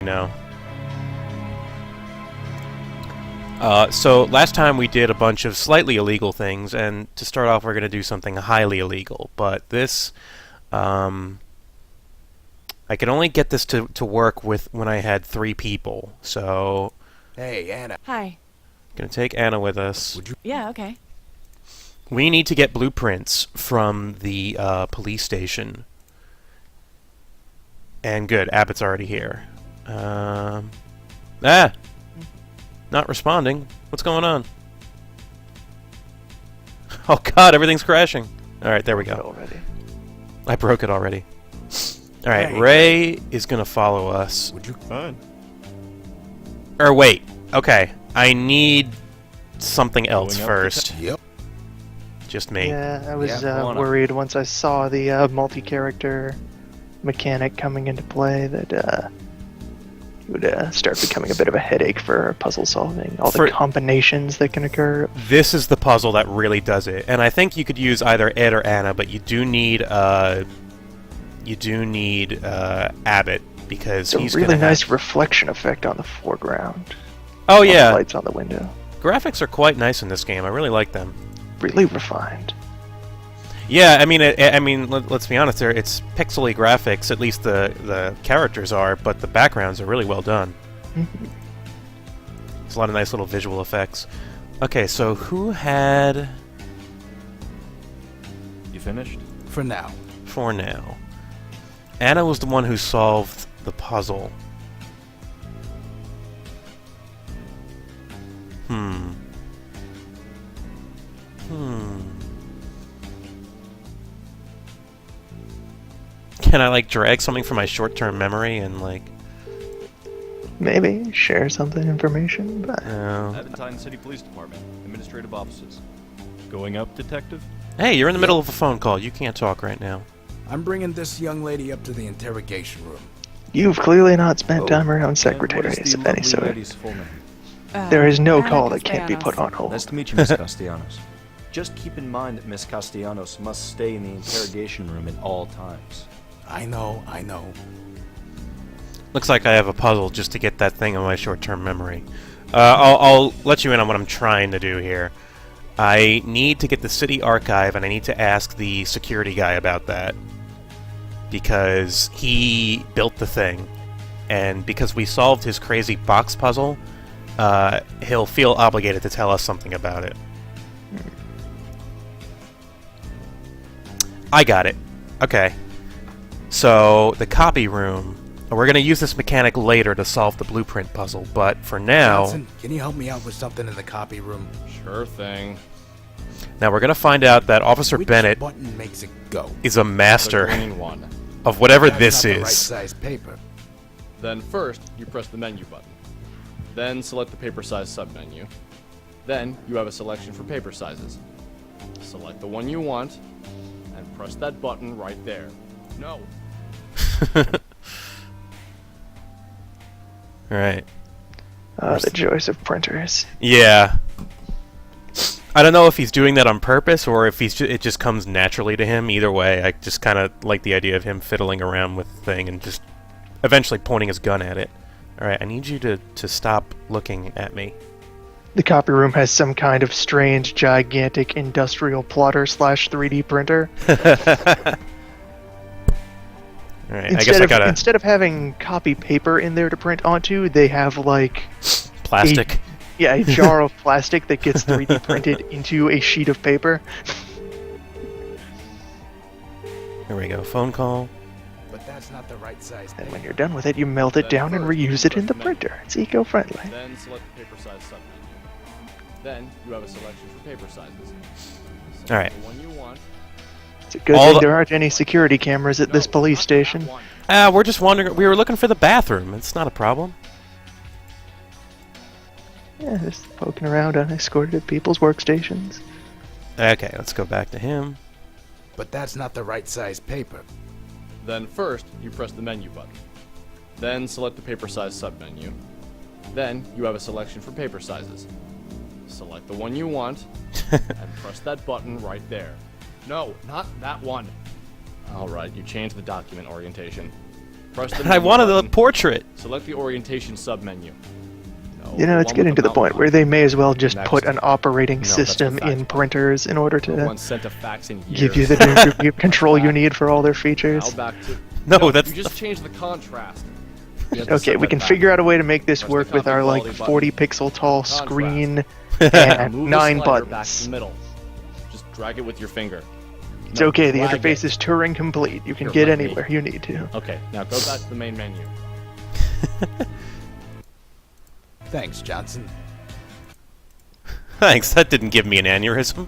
know. So last time we did a bunch of slightly illegal things, and to start off we're going to do something highly illegal. But this, I could only get this to work with when I had 3 people. So, Hey, Anna. Hi. I'm going to take Anna with us. Would you? Yeah, okay. We need to get blueprints from the police station. And good, Abbott's already here. Not responding. What's going on? Oh god, everything's crashing. Alright, there we go. I broke it already. Alright, Hey. Ray is gonna follow us. Would you? Fine. Or wait, okay. I need something else first. Yep. Just me. Yeah, I was Yeah, go on up. worried once I saw the multi-character mechanic coming into play that it would start becoming a bit of a headache for puzzle solving. All the combinations that can occur. This is the puzzle that really does it. And I think you could use either Ed or Anna, but you do need Abbott because It's he's a really gonna nice have... reflection effect on the foreground. Oh All the yeah, lights on the window. graphics are quite nice in this game. I really like them. Really refined. Yeah, I mean, let's be honest. It's pixely graphics. At least the characters are, but the backgrounds are really well done. Mhm. There's a lot of nice little visual effects. Okay, so who had You finished? For now. for now? Anna was the one who solved the puzzle. Hmm. Can I, like, drag something from my short-term memory and, like... Maybe share something information, but Aventine City Police Department, administrative offices. Going up, detective? Hey, you're in the middle of a phone call. You can't talk right now. I'm bringing this young lady up to the interrogation room. you've clearly not spent Oh, time around and what secretaries is the of any lovely sort. lady's full name? There is no Anna call that can't be Castellanos. put on hold. Nice to meet you, Miss Castellanos. Just keep in mind that Miss Castellanos must stay in the interrogation room at all times. I know. Looks like I have a puzzle just to get that thing on my short-term memory. I'll let you in on what I'm trying to do here. I need to get the city archive, and I need to ask the security guy about that. Because he built the thing. And because we solved his crazy box puzzle, he'll feel obligated to tell us something about it. I got it. Okay. So, the copy room. We're going to use this mechanic later to solve the blueprint puzzle, but for now... Johnson, can you help me out with something in the copy room? Sure thing. Now we're going to find out that Officer Which Bennett button makes it go? is a master The green one. of whatever That's this not the is. right size paper. Then first, you press the menu button. Then select the paper size submenu. Then you have a selection for paper sizes. Select the one you want, and press that button right there. No. Alright. The joys of printers. Yeah. I don't know if he's doing that on purpose or if it just comes naturally to him. Either way, I just kind of like the idea of him fiddling around with the thing and just eventually pointing his gun at it. Alright, I need you to stop looking at me. The copy room has some kind of strange, gigantic industrial plotter / 3D printer. Alright, I guess I gotta... Instead of having copy paper in there to print onto, they have like Plastic. a jar of plastic that gets 3D printed into a sheet of paper. Here we go, phone call. But that's not the right size And paper. when you're done with it, you melt it down and reuse it in the printer. It's eco-friendly. Then select the paper size submenu. Then you have a selection for paper sizes. Select Alright. the one you want. It's a good All thing the- there aren't any security cameras at this No, police not station. that one. We're just wondering... We were looking for the bathroom. It's not a problem. Yeah, just poking around unescorted at people's workstations. Okay, let's go back to him. But that's not the right size paper. Then first, you press the menu button. Then select the paper size submenu. Then you have a selection for paper sizes. Select the one you want, and press that button right there. No, not that one. Alright, you change the document orientation. Press the I menu wanted the button. portrait. Select the orientation submenu. No, You know, the it's one getting with to the point mountain where they may as well just Next. put an operating that's system the fax in button. printers in order No to one sent a fax in years. give you the degree of control you need for all their features. Now back to... No, that's You just changed the contrast. You have to Okay, set we that can back. figure out a way to make this Press the work with copy our like quality 40 button. pixel tall Contrast. screen Now and move the 9 slider back to buttons. the middle. Just drag it with your finger. It's No, okay, the drag interface it. is Turing complete. You can Here, get let me. anywhere you need to. Okay, now go back to the main menu. Thanks, Johnson. Thanks, that didn't give me an aneurysm.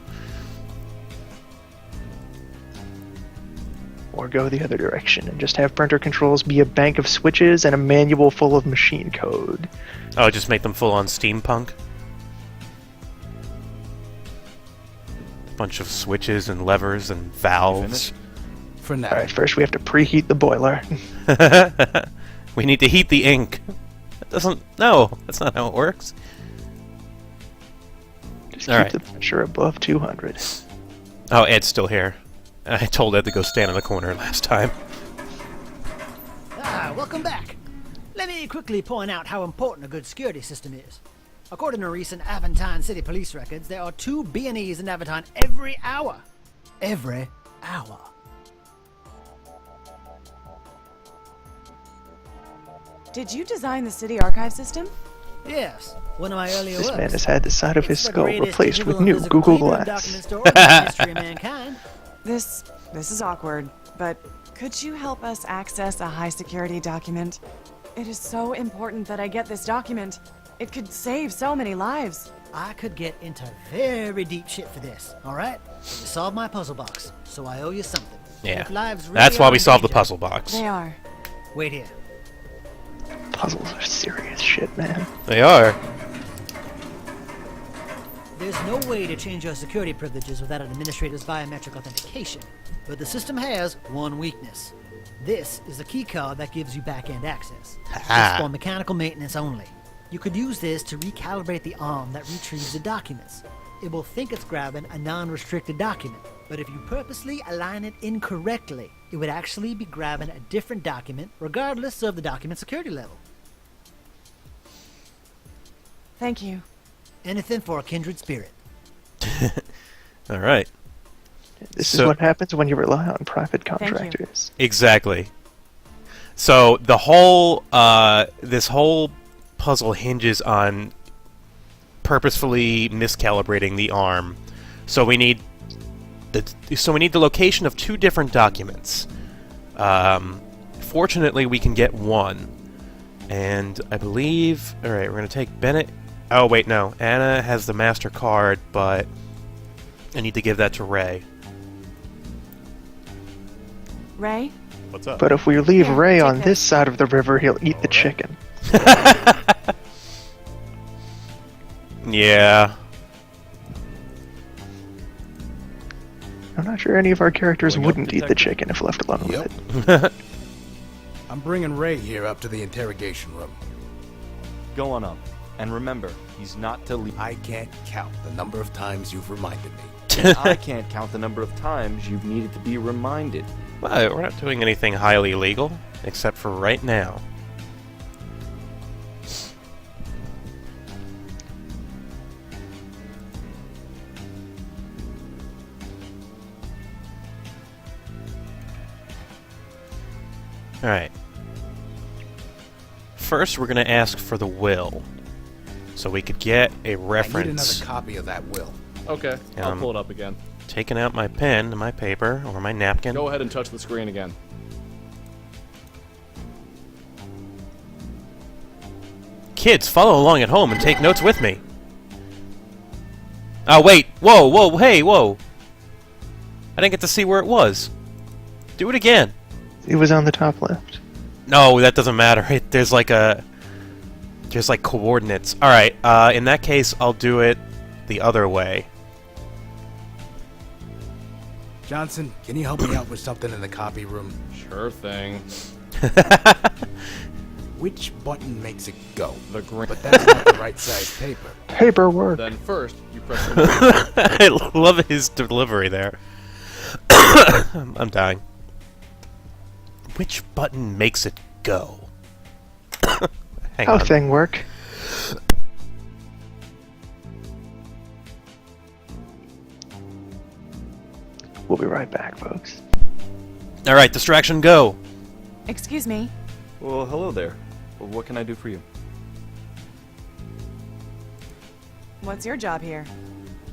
Or go the other direction and just have printer controls be a bank of switches and a manual full of machine code. Oh, just make them full on steampunk? Bunch of switches and levers and valves. For now. Alright, first we have to preheat the boiler. We need to heat the ink. That doesn't... No, that's not how it works. Just All keep right. the pressure above 200. Oh, Ed's still here. I told Ed to go stand in the corner last time. Welcome back. Let me quickly point out how important a good security system is. According to recent Aventine City Police records, there are 2 B&Es in Aventine every hour. Every hour. Did you design the city archive system? Yes, one of my earlier This works. man has had the side of his It's the skull greatest replaced with digital and new physical Google cleaner Glass. document storage in the history of mankind. This is awkward, but could you help us access a high security document? It is so important that I get this document. It could save so many lives. I could get into very deep shit for this, alright? You solved my puzzle box, so I owe you something. Yeah. If lives really That's why are we in solved the danger- puzzle box. They are. Wait here. Puzzles are serious shit, man. They are. There's no way to change your security privileges without an administrator's biometric authentication, but the system has one weakness. This is a key card that gives you back-end access. Ha. It's for mechanical maintenance only. You could use this to recalibrate the arm that retrieves the documents. It will think it's grabbing a non-restricted document, but if you purposely align it incorrectly, it would actually be grabbing a different document regardless of the document security level. Thank you. Anything for a kindred spirit. All right. This So- is what happens when you rely on private you. contractors. Exactly. So the whole this whole puzzle hinges on purposefully miscalibrating the arm. So we need the location of 2 different documents. Fortunately, we can get one, and I believe. All right, we're gonna take Bennett. Oh wait, no. Anna has the master card, but I need to give that to Ray. Ray? What's up? But if we leave Here, Ray take on this. this side of the river, he'll eat the chicken. Yeah. I'm not sure any of our characters Bring up wouldn't eat the detective. chicken if left alone Yep. with it. I'm bringing Ray here up to the interrogation room. Go on up. And remember, he's not to leave. I can't count the number of times you've reminded me. And I can't count the number of times you've needed to be reminded. But we're not doing anything highly illegal, except for right now. Alright. First, we're going to ask for the will. So we could get a I need reference. another copy of that will. Okay, I'll Um, pull it up again. Taking out my pen and my paper, or my napkin. Go ahead and touch the screen again. Kids, follow along at home and take notes with me. Oh, wait. Whoa, whoa, hey, whoa. I didn't get to see where it was. Do it again. It was on the top left. No, that doesn't matter. There's like coordinates. Alright, in that case, I'll do it the other way. Johnson, can you help me out with something in the copy room? Sure thing. Which button makes it go? The green. But that's not the right size paper. Paperwork. Then first, you press the menu. I love his delivery there. I'm dying. Which button makes it go. Hang How on. thing work? We'll be right back, folks. All right, distraction, go. Excuse me. Well, hello there. Well, what can I do for you? What's your job here?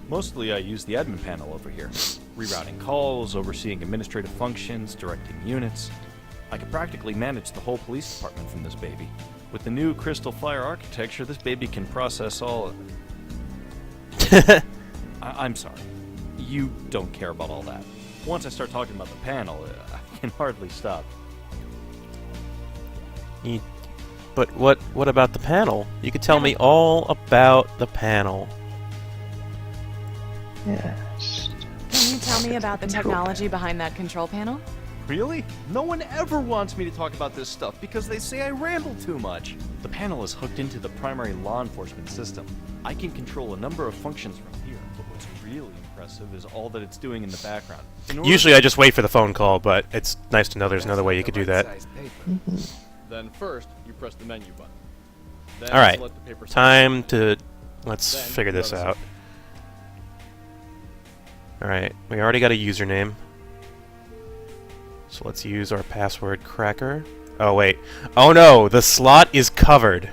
Mostly I use the admin panel over here. Rerouting calls, overseeing administrative functions, directing units. I could practically manage the whole police department from this baby. With the new Crystal Fire architecture, this baby can process all... I'm sorry. You don't care about all that. Once I start talking about the panel, I can hardly stop. But what about the panel? You could tell me all about the panel. Yes. Can you tell me about the Control technology behind that control panel? Really? No one ever wants me to talk about this stuff because they say I ramble too much. The panel is hooked into the primary law enforcement system. I can control a number of functions from here, but what's really impressive is all that it's doing in the background. Usually I just wait for the phone call, but it's nice to know there's another way you could do that. Then first, you press the menu button. Then All right, select the paper size time submenu. to... Let's Then figure go this to out. Alright, we already got a username. So let's use our password cracker. Oh, wait. Oh, no! The slot is covered.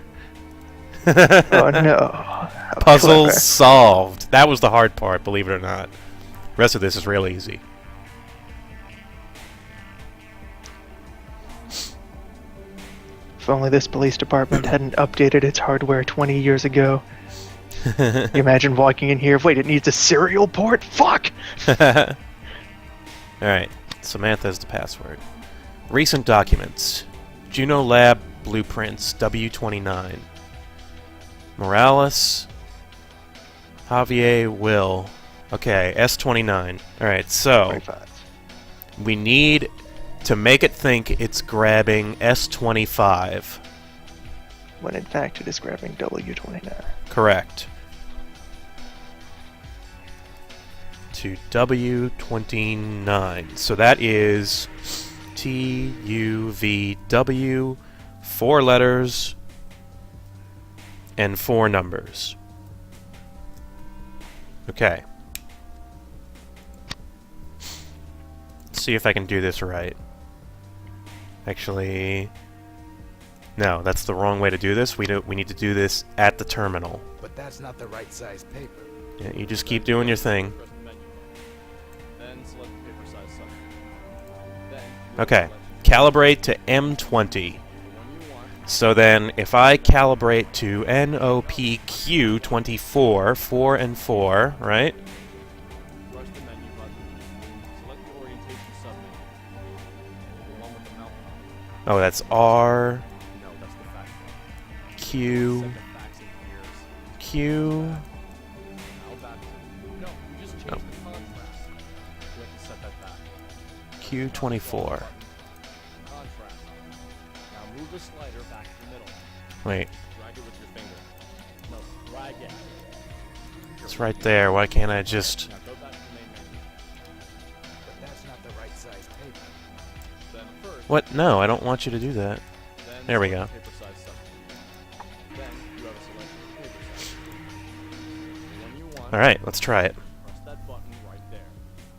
Oh no. How Puzzle clever. solved. That was the hard part, believe it or not. The rest of this is real easy. If only this police department hadn't updated its hardware 20 years ago. You imagine walking in here, wait, it needs a serial port? Fuck! Alright, Samantha's the password. Recent documents. Juno Lab Blueprints, W29. Morales. Javier Will. Okay, S29. Alright, so 25. we need to make it think it's grabbing S25. When in fact it is grabbing W29. Correct. To W29. So that is TUVW, 4 letters and 4 numbers. Okay. Let's see if I can do this right. Actually, no, that's the wrong way to do this. We need to do this at the terminal. But that's not the right size paper. Yeah, you just keep doing your thing. Press the menu button. Then select the paper size submenu. Then you Okay, select calibrate to M20. the one you want. So then, if I calibrate to NOPQ24, 4 and 4, right? Press the menu button. Select the orientation submenu. The one with the mouth on Oh, that's R, it. No, that's the fact one. Q, Set the facts in years. Q. Now back to... No, you just changed Oh. the contrast. You have to set that back. Q24. Contrast. Now move the slider back to the middle. Wait, Drag it with your finger. No, drag it. it's right there. Why can't I just... Now go back to the main menu. But that's not the right size paper. Then first... What? No, I don't want you to do that. Then There we select go. the paper size submenu. Then you have a selection of paper size. The one you want. Alright, let's try it. Press that button right there.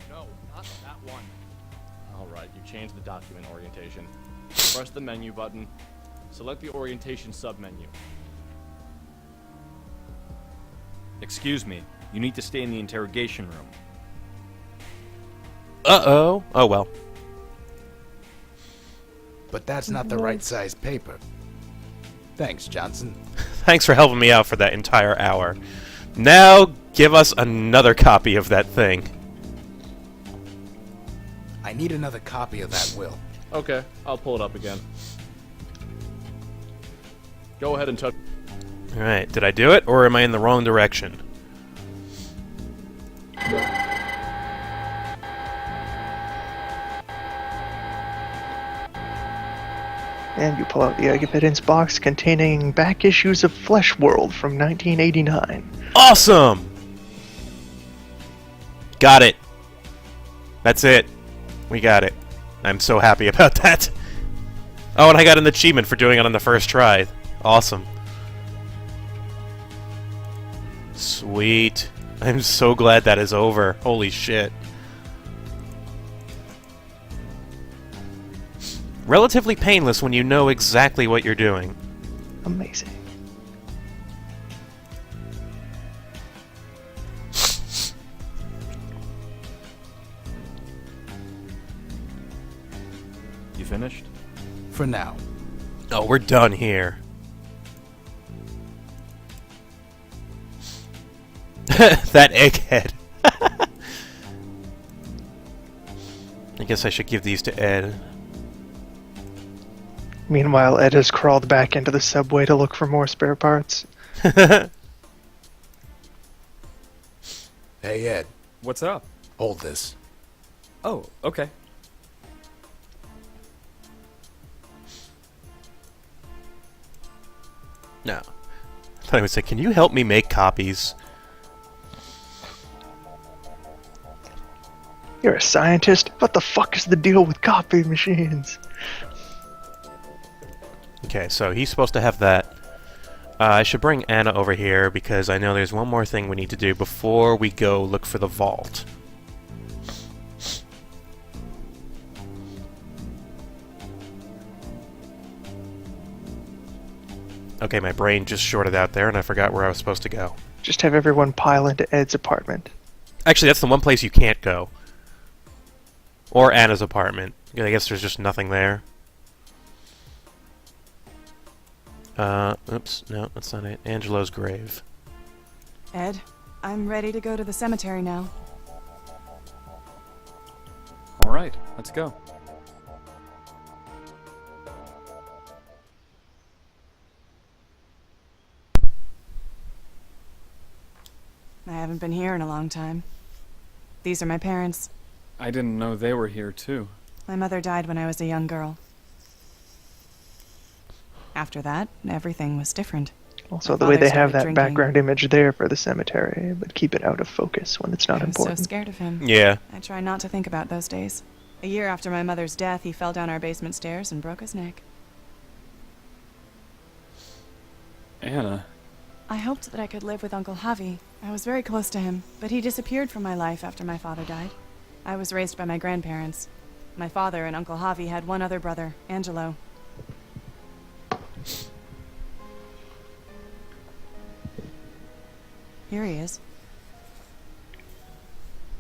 No, not that one. Alright, you changed the document orientation. Press the menu button. Select the orientation submenu. Excuse me, you need to stay in the interrogation room. Uh-oh. Oh, well. But that's not the right size paper. Thanks, Johnson. Thanks for helping me out for that entire hour. Now, give us another copy of that thing. I need another copy of that will. Okay, I'll pull it up again. Go ahead and touch... Alright, did I do it, or am I in the wrong direction? And you pull out the Eggipedance box containing back issues of Flesh World from 1989. Awesome! Got it. That's it. We got it. I'm so happy about that. Oh, and I got an achievement for doing it on the first try. Awesome. Sweet. I'm so glad that is over. Holy shit. Relatively painless when you know exactly what you're doing. Amazing. You finished? For now. Oh, we're done here. That egghead. I guess I should give these to Ed. Meanwhile, Ed has crawled back into the subway to look for more spare parts. Hey, Ed, What's up? hold this. Oh, okay. No. I thought I would say, can you help me make copies? You're a scientist? What the fuck is the deal with copy machines? Okay, so he's supposed to have that. I should bring Anna over here because I know there's one more thing we need to do before we go look for the vault. Okay, my brain just shorted out there and I forgot where I was supposed to go. Just have everyone pile into Ed's apartment. Actually, that's the one place you can't go. Or Anna's apartment. I guess there's just nothing there. Oops, no, that's not it. Angelo's grave. Ed, I'm ready to go to the cemetery now. All right, let's go. I haven't been here in a long time. These are my parents. I didn't know they were here, too. My mother died when I was a young girl. After that, everything was different. Also, My the way father they have started that drinking. background image there for the cemetery, but keep it out of focus when it's not I was important. so scared of him. Yeah. I try not to think about those days. A year after my mother's death, he fell down our basement stairs and broke his neck. Anna. I hoped that I could live with Uncle Javi. I was very close to him, but he disappeared from my life after my father died. I was raised by my grandparents. My father and Uncle Javi had one other brother, Angelo. Here he is.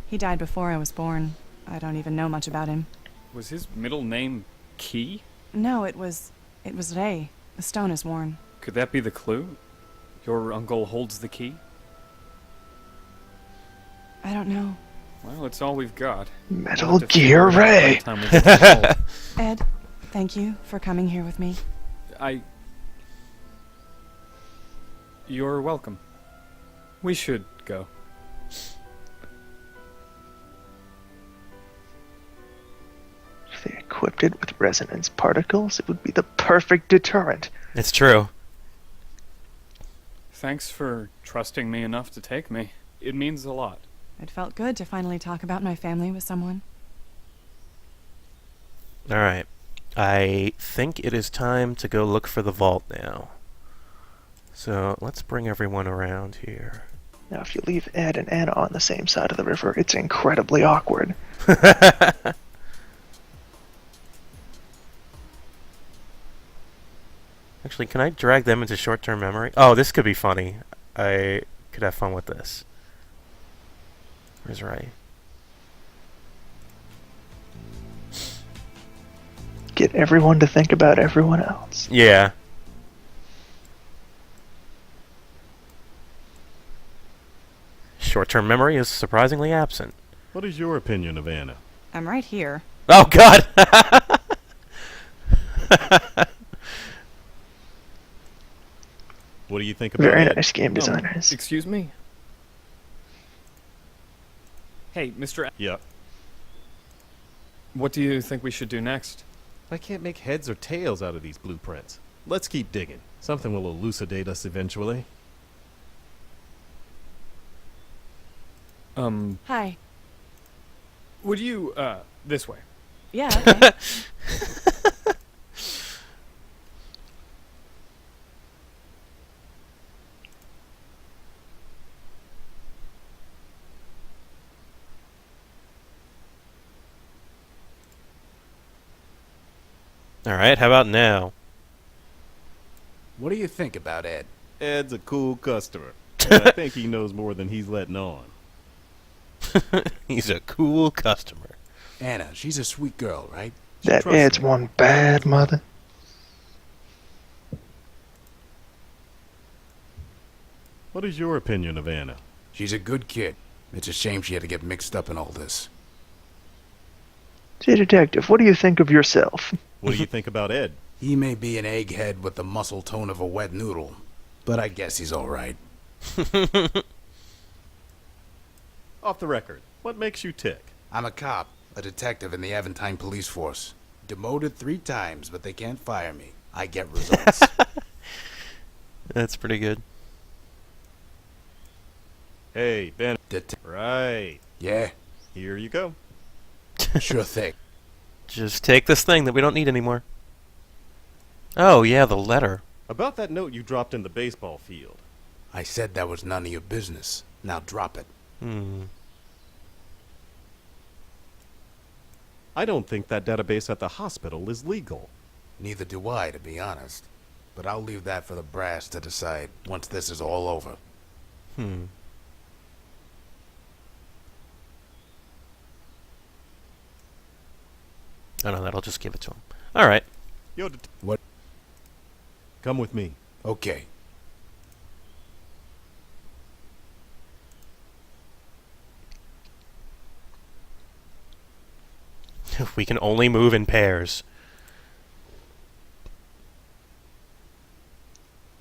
He died before I was born. I don't even know much about him. Was his middle name Key? No, it was Rey. The stone is worn. Could that be the clue? Your uncle holds the key? I don't know. Well, it's all we've got. Metal We'll have to Gear figure it out by Ray! the time we get to the vault. Ed, thank you for coming here with me. You're welcome. We should go. If they equipped it with resonance particles, it would be the perfect deterrent. It's true. Thanks for trusting me enough to take me. It means a lot. It felt good to finally talk about my family with someone. Alright. I think it is time to go look for the vault now. So, let's bring everyone around here. Now, if you leave Ed and Anna on the same side of the river, it's incredibly awkward. Actually, can I drag them into short-term memory? Oh, this could be funny. I could have fun with this. Where's Ray? Get everyone to think about everyone else. Yeah. Short-term memory is surprisingly absent. What is your opinion of Anna? I'm right here. Oh, God! What do you think about Very Ed? nice game designers. Excuse me? Hey, Mr. Yeah. What do you think we should do next? I can't make heads or tails out of these blueprints. Let's keep digging. Something will elucidate us eventually. Hi. Would you, this way? Yeah, okay. Alright, how about now? What do you think about Ed? Ed's a cool customer. And I think he knows more than he's letting on. He's a cool customer. Anna, she's a sweet girl, right? That Trust Ed's me. one bad mother. What is your opinion of Anna? She's a good kid. It's a shame she had to get mixed up in all this. Say, detective, what do you think of yourself? What do you think about Ed? He may be an egghead with the muscle tone of a wet noodle, but I guess he's all right. Off the record, what makes you tick? I'm a cop, a detective in the Aventine police force. Demoted 3 times, but they can't fire me. I get results. That's pretty good. Hey, Ben. Det- Right. yeah, Here you go. sure thing. Just take this thing that we don't need anymore. Oh, yeah, the letter. About that note you dropped in the baseball field. I said that was none of your business. Now drop it. I don't think that database at the hospital is legal. Neither do I, to be honest. But I'll leave that for the brass to decide once this is all over. Oh, no, that'll just give it to him. Alright. Yo, What? come with me. Okay. We can only move in pairs.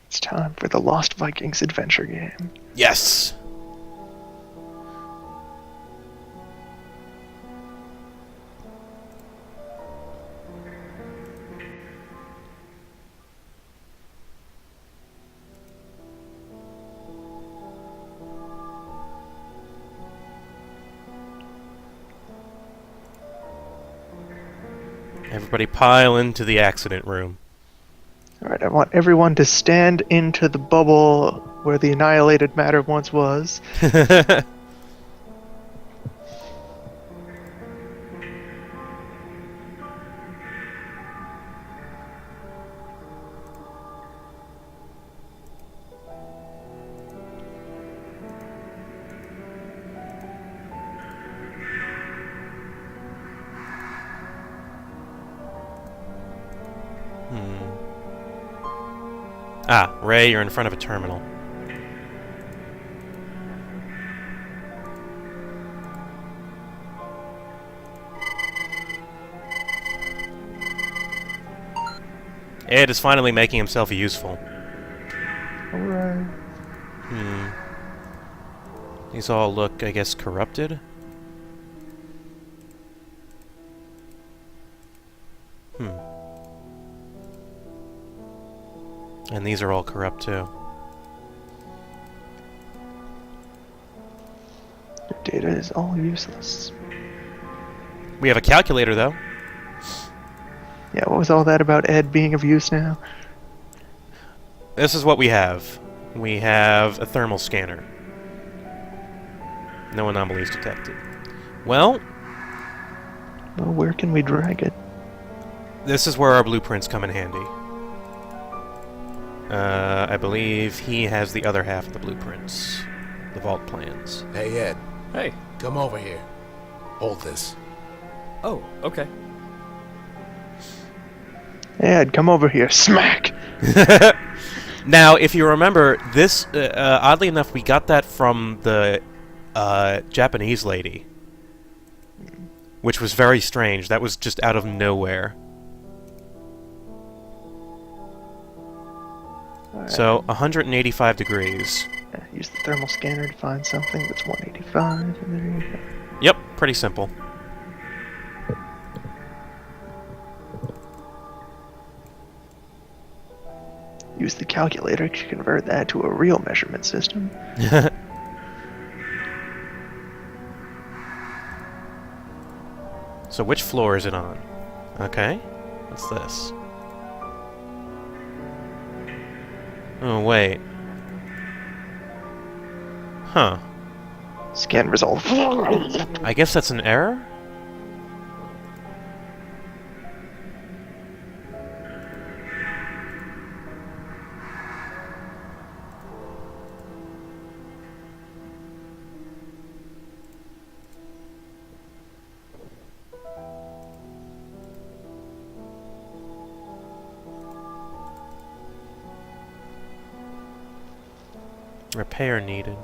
It's time for the Lost Vikings adventure game. Yes! Everybody pile into the accident room. Alright, I want everyone to stand into the bubble where the annihilated matter once was. Ah, Ray, you're in front of a terminal. Ed is finally making himself useful. Alright. These all look, I guess, corrupted? And these are all corrupt, too. Your data is all useless. We have a calculator, though. Yeah, what was all that about Ed being of use now? This is what we have. We have a thermal scanner. No anomalies detected. Well, Well, where can we drag it? this is where our blueprints come in handy. I believe he has the other half of the blueprints. The vault plans. Hey, Ed, Hey. come over here. Hold this. Oh, okay. Ed, come over here. Smack! Now, if you remember, this, oddly enough, we got that from the Japanese lady. Which was very strange. That was just out of nowhere. Alright, So, 185 degrees. use the thermal scanner to find something that's 185. And there you go. Yep, pretty simple. Use the calculator to convert that to a real measurement system. So which floor is it on? Okay. What's this? Oh, wait. Huh. Scan result. I guess that's an error? Repair needed.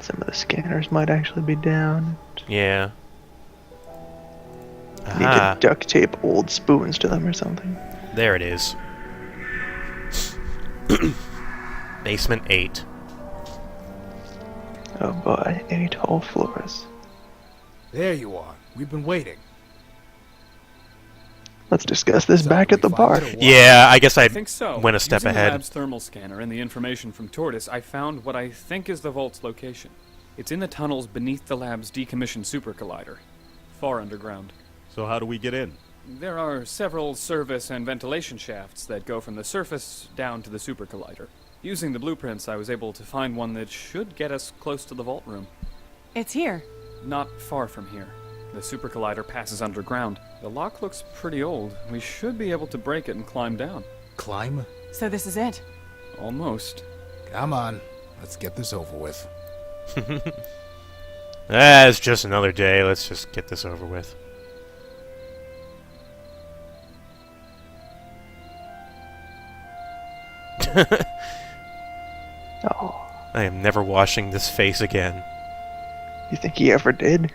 Some of the scanners might actually be down. Yeah. Need Aha. to duct tape old spoons to them or something. There it is. Basement 8. Oh boy, 8 whole floors. There you are. We've been waiting. Let's discuss this So, back at we the find bar. it or what? Yeah, I guess I I think so. went a step Using ahead. the lab's thermal scanner and the information from Tortoise, I found what I think is the vault's location. It's in the tunnels beneath the lab's decommissioned super collider, far underground. So how do we get in? There are several service and ventilation shafts that go from the surface down to the super collider. Using the blueprints, I was able to find one that should get us close to the vault room. It's here. Not far from here. The super collider passes underground. The lock looks pretty old. We should be able to break it and climb down. Climb? So this is it. Almost. Come on. Let's get this over with. It's just another day. Let's just get this over with. Oh, I am never washing this face again. you think he ever did?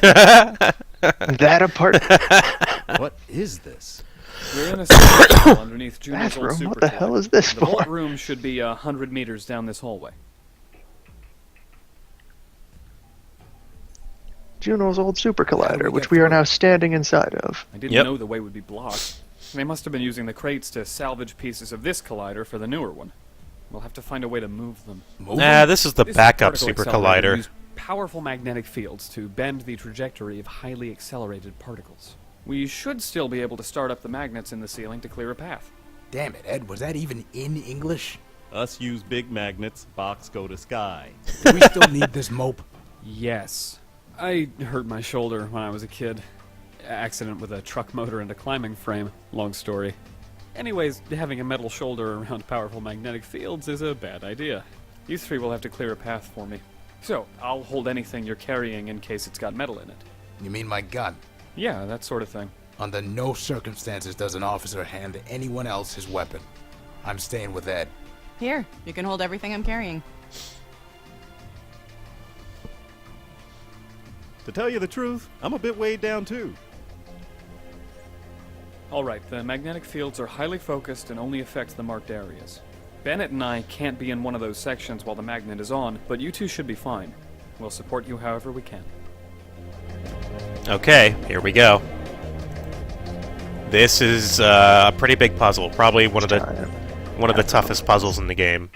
That apart? What is this? We're in a cell underneath Juno's old Bathroom? super What the hell collider. is this The vault for? room should be 100 meters down this hallway. Juno's old super How do collider, we which get we are through? now standing inside of. I didn't Yep. know the way would be blocked. They must have been using the crates to salvage pieces of this collider for the newer one. We'll have to find a way to move them. Move Nah, this is the This backup particle super accelerator collider. used powerful magnetic fields to bend the trajectory of highly accelerated particles. We should still be able to start up the magnets in the ceiling to clear a path. Damn it, Ed. Was that even in English? Us use big magnets, box go to sky. Do we still need this mope? Yes. I hurt my shoulder when I was a kid. Accident with a truck motor and a climbing frame. Long story. Anyways, having a metal shoulder around powerful magnetic fields is a bad idea. You three will have to clear a path for me. So, I'll hold anything you're carrying in case it's got metal in it. You mean my gun? Yeah, that sort of thing. Under no circumstances does an officer hand anyone else his weapon. I'm staying with Ed. Here, you can hold everything I'm carrying. To tell you the truth, I'm a bit weighed down too. Alright, the magnetic fields are highly focused and only affect the marked areas. Bennett and I can't be in one of those sections while the magnet is on, but you two should be fine. We'll support you however we can. Okay, here we go. This is a pretty big puzzle. Probably one of the toughest puzzles in the game.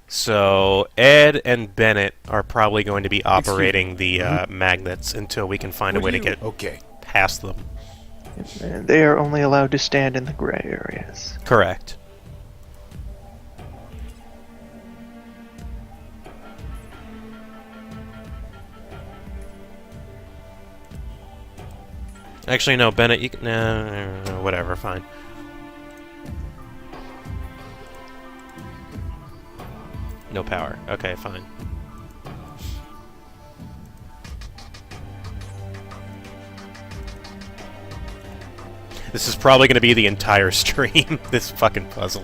So Ed and Bennett are probably going to be operating the magnets until we can find a way to get Okay. past them. And they are only allowed to stand in the gray areas. Correct. Actually, no, Bennett, you can... No, whatever, fine. No power. Okay, fine. This is probably going to be the entire stream, this fucking puzzle.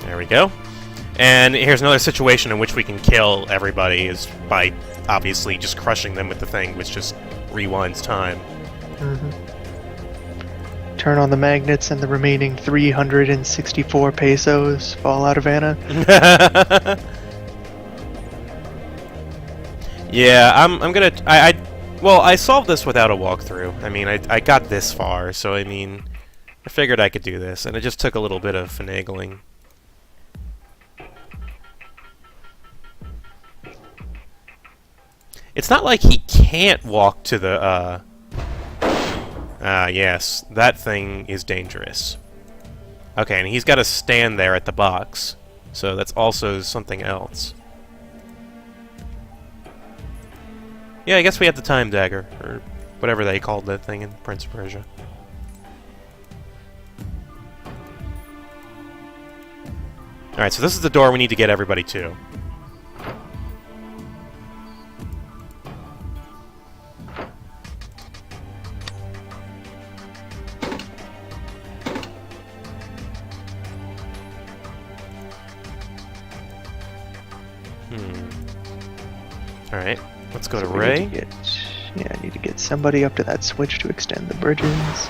There we go. And here's another situation in which we can kill everybody is by obviously just crushing them with the thing, which just rewinds time. Turn on the magnets and the remaining 364 pesos fall out of Anna. Yeah, I'm gonna... well, I solved this without a walkthrough. I mean, I got this far, so I mean... I figured I could do this, and it just took a little bit of finagling. It's not like he can't walk to the, yes, that thing is dangerous. Okay, and he's got to stand there at the box. So that's also something else. Yeah, I guess we had the time dagger, or whatever they called that thing in Prince of Persia. Alright, so this is the door we need to get everybody to. Alright, let's go to Ray. I need to get somebody up to that switch to extend the bridges.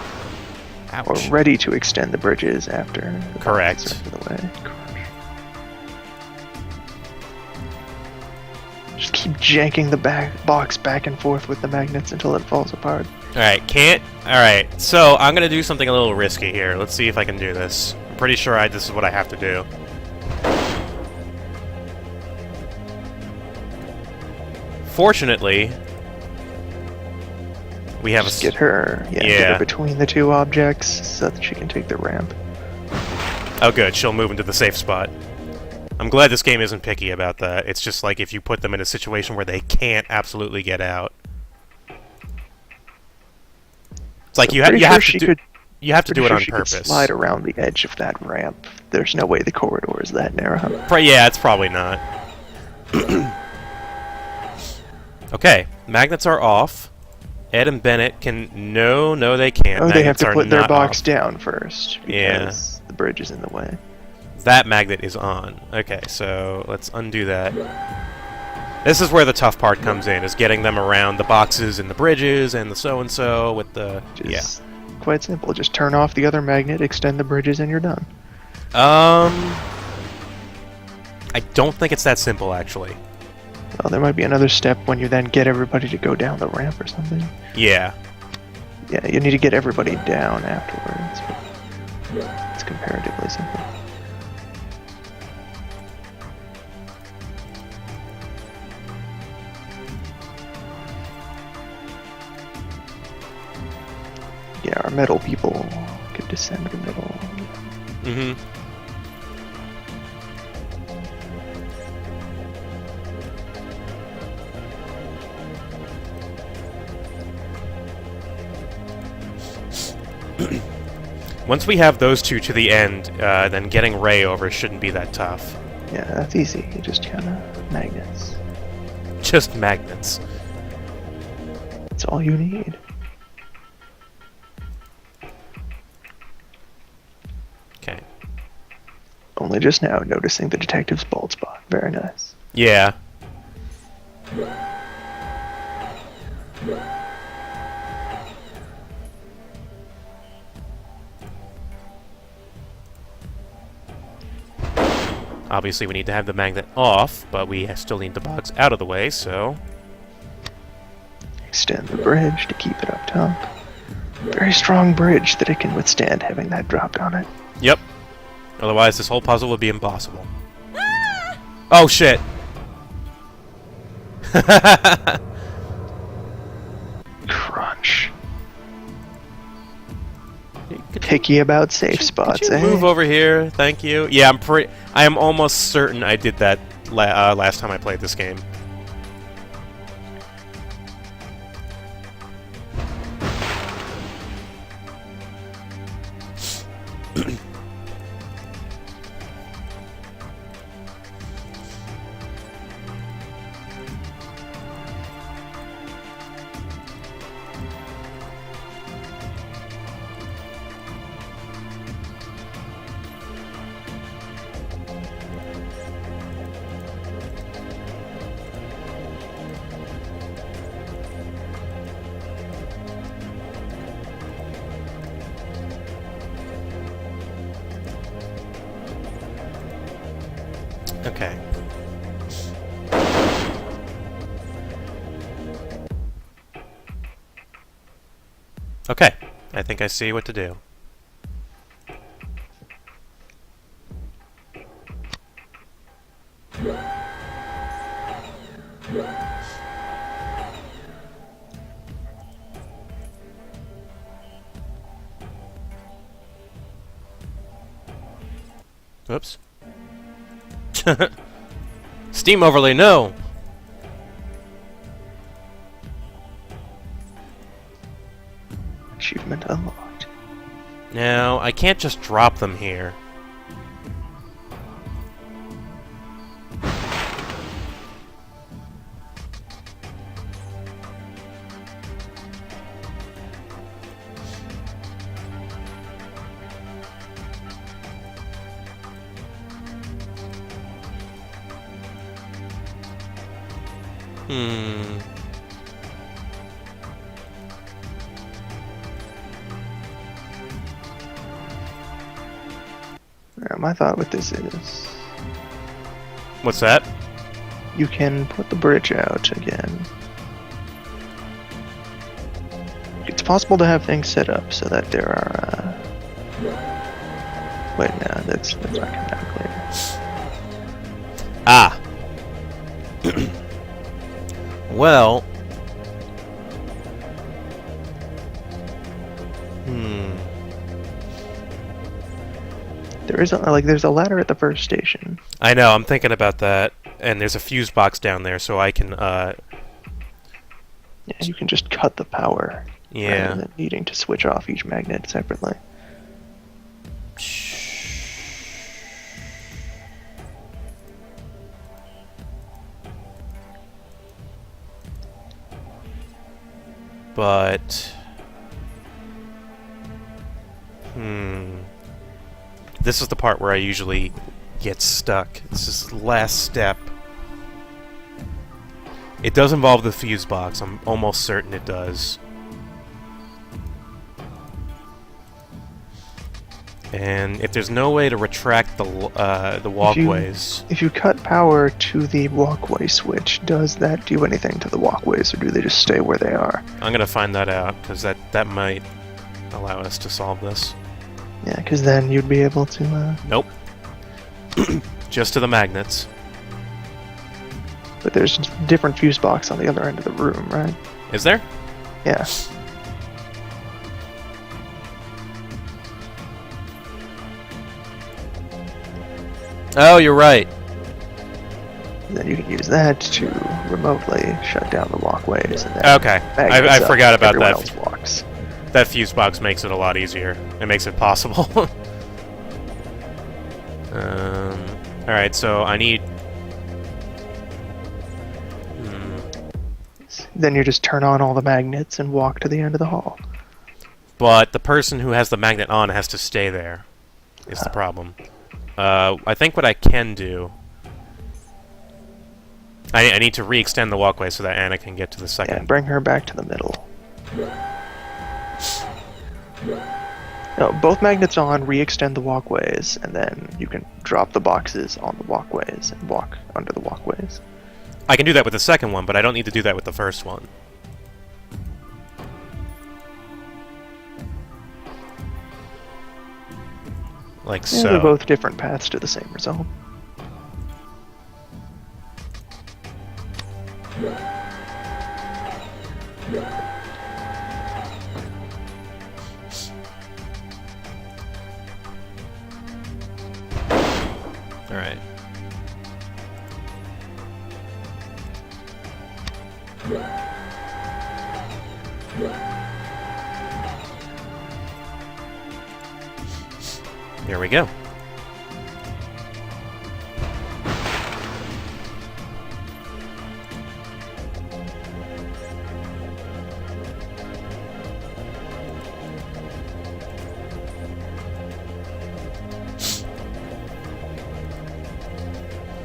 Ouch. Or ready to extend the bridges after the Correct. boxes are out of the way. Just keep janking the box back and forth with the magnets until it falls apart. Alright, Alright, so I'm gonna do something a little risky here. Let's see if I can do this. I'm pretty sure this is what I have to do. Fortunately, we have Just get her, get her between the two objects so that she can take the ramp. Oh good, she'll move into the safe spot. I'm glad this game isn't picky about that. It's just like if you put them in a situation where they can't absolutely get out. It's like you have to do it on purpose. Could slide around the edge of that ramp. There's no way the corridor is that narrow. Yeah, it's probably not. Okay, magnets are off. Ed and Bennett can... No, they can't. Oh, Magnets they have to put their box off. down first because the bridge is in the way. That magnet is on. Okay, so let's undo that. This is where the tough part comes in, is getting them around the boxes and the bridges and the so-and-so with the... Quite simple. Just turn off the other magnet, extend the bridges, and you're done. I don't think it's that simple, actually. Well, there might be another step when you then get everybody to go down the ramp or something. Yeah. Yeah, you need to get everybody down afterwards. It's comparatively simple. Yeah, our metal people could descend the middle. Mm-hmm. Once we have those two to the end, then getting Ray over shouldn't be that tough. Yeah, that's easy. You just kind of magnets. Just magnets. That's all you need. Okay. Only just now noticing the detective's bald spot. Very nice. Yeah. Obviously, we need to have the magnet off, but we still need the box out of the way, so... Extend the bridge to keep it up top. Very strong bridge that it can withstand having that dropped on it. Yep. Otherwise, this whole puzzle would be impossible. Oh, shit! Crunch. Picky about safe spots, could you move over here? Thank you. Yeah, I am almost certain I did that last time I played this game. Okay. Okay, I think I see what to do. Oops. Steam overlay, no! Achievement unlocked. Now, I can't just drop them here. Hmm. My thought with this is What's that? you can put the bridge out again. It's possible to have things set up so that there are. Wait, no, that's not coming out clear. Ah. Well. There's a ladder at the first station. I know, I'm thinking about that. And there's a fuse box down there, so I can, Yeah, you can just cut the power. Yeah. Rather than needing to switch off each magnet separately. But... This is the part where I usually get stuck. This is the last step. It does involve the fuse box. I'm almost certain it does. And if there's no way to retract the walkways... If you cut power to the walkway switch, does that do anything to the walkways, or do they just stay where they are? I'm gonna find that out, because that might allow us to solve this. Yeah, because then you'd be able to... Nope. Just to the magnets. But there's a different fuse box on the other end of the room, right? Is there? Yeah. Oh, you're right. And then you can use that to remotely shut down the walkways. And then Okay. magnets I up, forgot about everyone that. else walks. That fuse box makes it a lot easier. It makes it possible. Alright, so I need... Then you just turn on all the magnets and walk to the end of the hall. But the person who has the magnet on has to stay there, is the problem. I think what I can do... I need to re-extend the walkway so that Anna can get to the second... Yeah, bring her back to the middle. No, both magnets on, re-extend the walkways, and then you can drop the boxes on the walkways and walk under the walkways. I can do that with the second one, but I don't need to do that with the first one. Like Yeah, so. they're both different paths to the same result. Alright. There we go.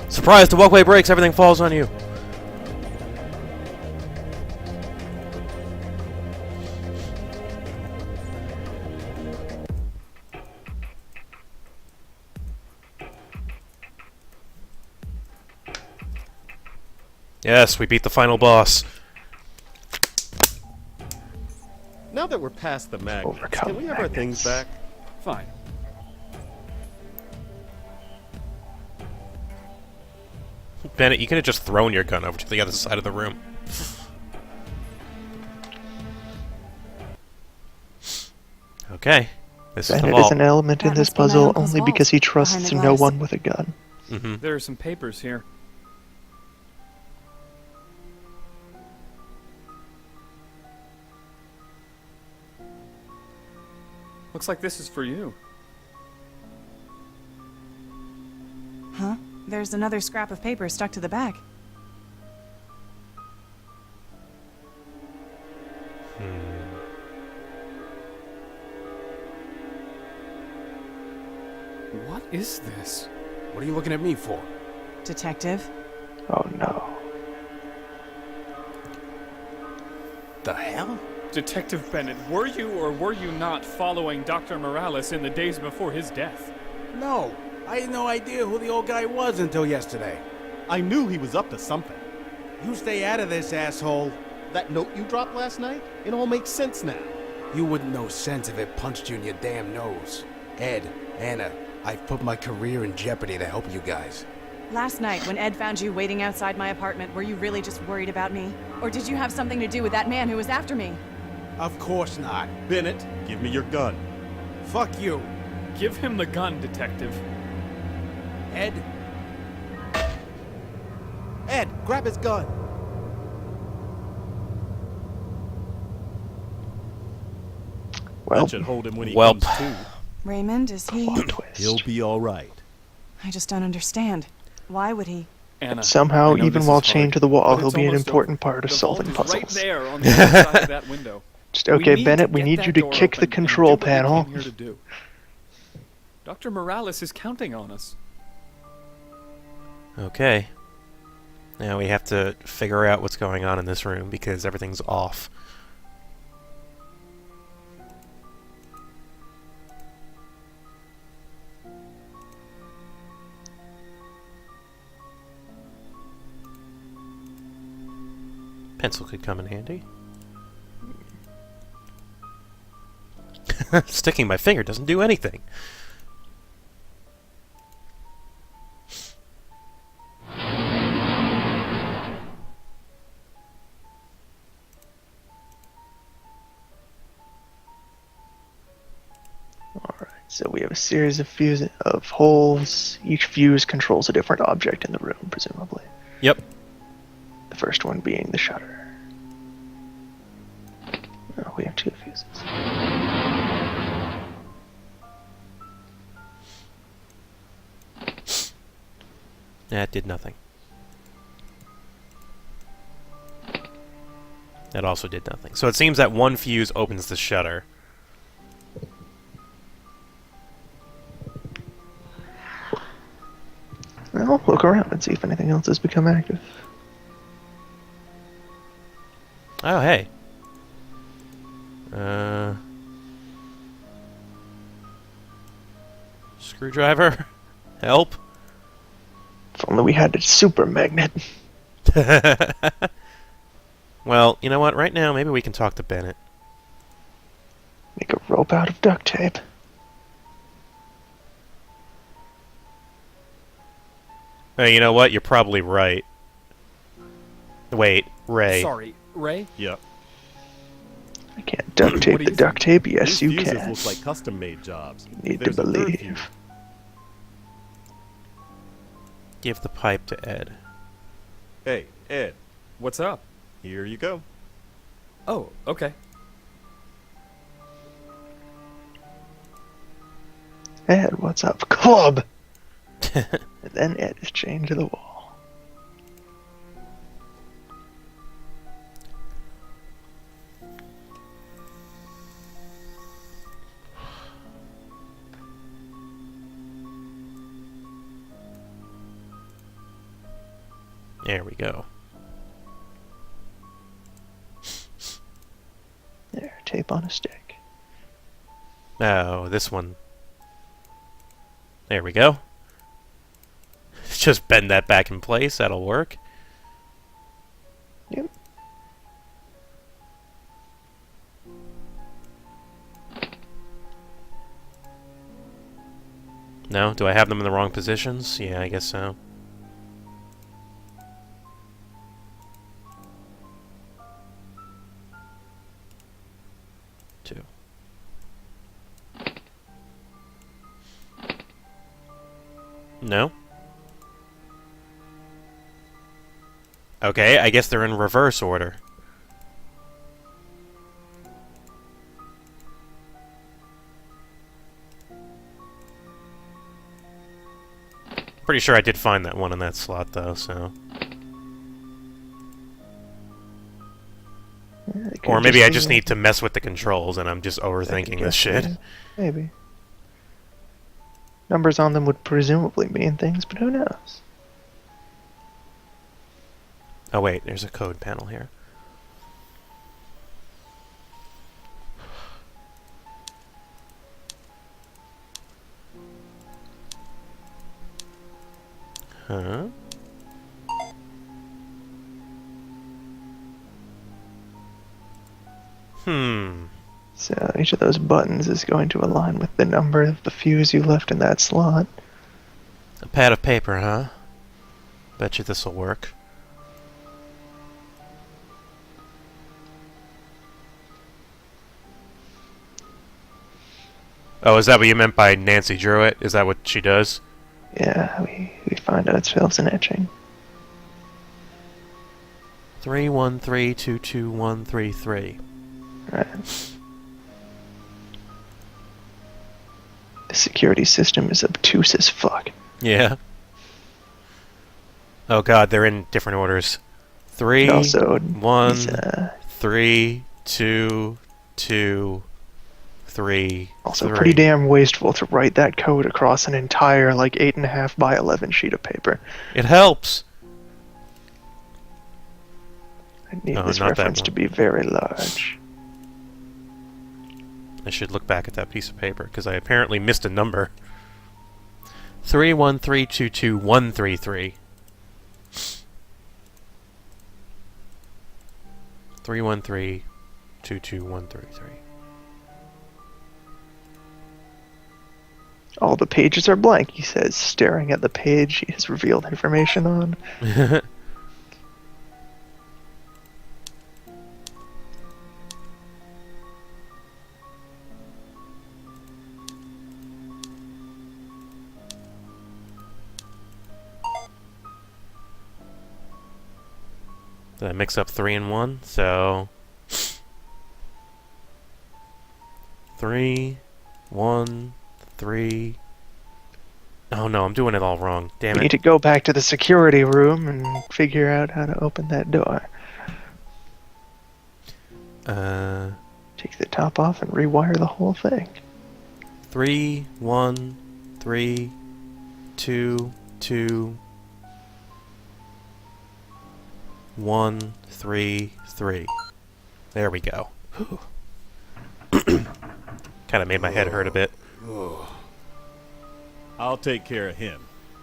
Surprise! The walkway breaks, everything falls on you. Yes, we beat the final boss. Now that we're past the magnets, Overcome can we have our things back? Fine. Bennett, you could have just thrown your gun over to the other side of the room. Okay. This is the Bennett vault. is an element in That this must be my puzzle uncle's only vault, because he behind trusts the no glass. one with a gun. Mm-hmm. There are some papers here. Looks like this is for you. Huh? There's another scrap of paper stuck to the back. What is this? What are you looking at me for? Detective? Oh no. The hell? Detective Bennett, were you or were you not following Dr. Morales in the days before his death? No. I had no idea who the old guy was until yesterday. I knew he was up to something. You stay out of this, asshole. That note you dropped last night? It all makes sense now. You wouldn't know sense if it punched you in your damn nose. Ed, Anna, I've put my career in jeopardy to help you guys. Last night, when Ed found you waiting outside my apartment, were you really just worried about me? Or did you have something to do with that man who was after me? Of course not. Bennett, give me your gun. Fuck you. Give him the gun, Detective. Ed, Ed, grab his gun. Well, That should hold him when he Welp. comes to. Raymond, is he... plot twist. He'll be all right. I just don't understand. Why would he... Anna, Somehow, I know even this while is hard, chained to the wall, but he'll it's be an almost important over. part of The solving vault is puzzles. right there on the other side of that window. Just okay, Bennett. We need you to kick the control panel. Dr. Morales is counting on us. Okay. Now we have to figure out what's going on in this room because everything's off. Pencil could come in handy. Sticking my finger doesn't do anything. Alright, so we have a series of holes. Each fuse controls a different object in the room, presumably. Yep. The first one being the shutter. Oh, we have two fuses. That did nothing. That also did nothing. So it seems that one fuse opens the shutter. Well, look around and see if anything else has become active. Oh, hey. Screwdriver? Help? If only we had a super magnet. Well, you know what? Right now, maybe we can talk to Bennett. Make a rope out of duct tape. Hey, you know what? You're probably right. Wait, Ray. Sorry, Ray? Yep. I can't duct tape do the you duct tape. Yes, These you fuses can. look like custom-made jobs. Need to There's a third believe. fuse. Give the pipe to Ed. Hey, Ed, What's up? here you go. Oh, okay. Ed, what's up? Club! And then Ed is chained to the wall. There we go. There, tape on a stick. Oh, this one. There we go. Just bend that back in place. That'll work. Yep. No? Do I have them in the wrong positions? Yeah, I guess so. Two. No? Okay, I guess they're in reverse order. Pretty sure I did find that one in that slot, though, so... Yeah, it could Or maybe I be just need to mess with the controls and I'm just overthinking this shit. Yeah, maybe. Numbers on them would presumably mean things, but who knows? Oh wait, there's a code panel here. Huh? So each of those buttons is going to align with the number of the fuse you left in that slot. A pad of paper, huh? Bet you this'll work. Oh, is that what you meant by Nancy drew it? Is that what she does? Yeah, we find ourselves in etching. 313222133. Right. The security system is obtuse as fuck. Yeah. Oh god, they're in different orders. 3, And also, 1, he's, 3, 2, 2, 3. also 3. pretty damn wasteful to write that code across an entire, like, 8.5 by 11 sheet of paper. It helps. I need Oh, this not that reference to one. be very large. I should look back at that piece of paper because I apparently missed a number. 313222133. 313222133. All the pages are blank, he says, staring at the page he has revealed information on. Did I mix up 3 and 1? So 3, 1, 3. Oh no, I'm doing it all wrong. Damn We need it. to go back to the security room and figure out how to open that door. Take the top off and rewire the whole thing. 3, 1, 3, 2, 2, 1, 3, 3. There we go. Kind of made my head hurt a bit. I'll take care of him.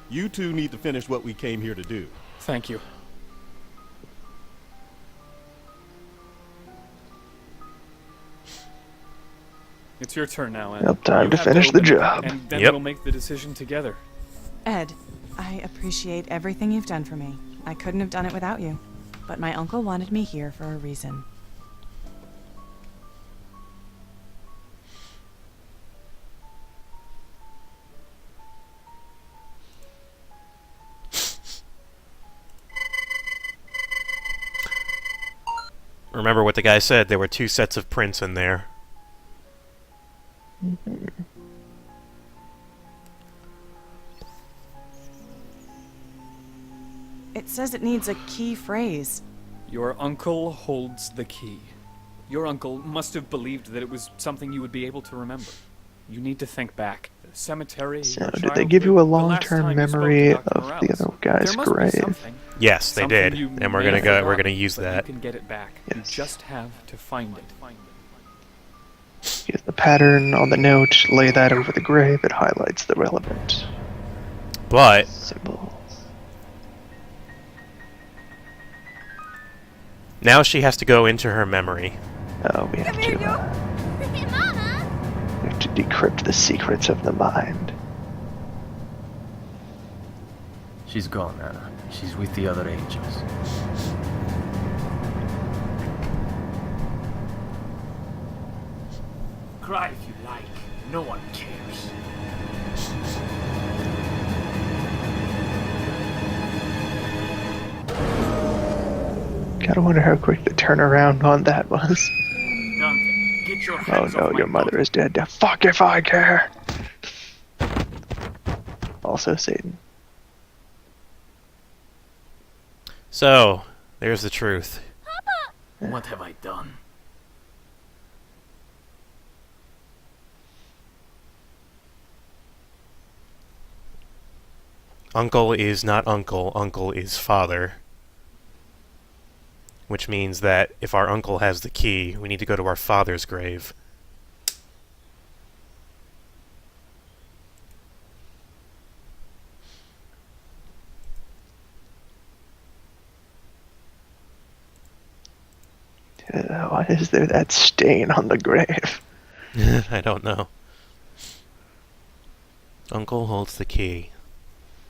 You two need to finish what we came here to do. Thank you. It's your turn now, Ed. Well, time You to have finish the open it, job. And then Yep. we'll make the decision together. Ed, I appreciate everything you've done for me. I couldn't have done it without you. But my uncle wanted me here for a reason. Remember what the guy said, there were 2 sets of prints in there. It says it needs a key phrase. Your uncle holds the key. Your uncle must have believed that it was something you would be able to remember. You need to think back. The cemetery. So, your did they give you a childhood, the last long-term time you spoke to memory Dr. of the Morales. other guy's There must be grave? something. Yes, they Something did. you And we're may gonna have go we're forgotten, gonna use but that. You can get it back. You Yes. just have to find it. Use the pattern on the note, lay that over the grave, it highlights the relevant But symbols. now she has to go into her memory. Oh, we have to decrypt the secrets of the mind. She's gone, Anna. She's with the other angels. Cry if you like. No one cares. Gotta wonder how quick the turnaround on that was. Dante, get your Oh hands no, off my your mother daughter. is dead. Now, fuck if I care! Also Satan. So, there's the truth. What have I done? Uncle is not uncle, uncle is father. Which means that if our uncle has the key, we need to go to our father's grave. Why is there that stain on the grave? I don't know. Uncle holds the key.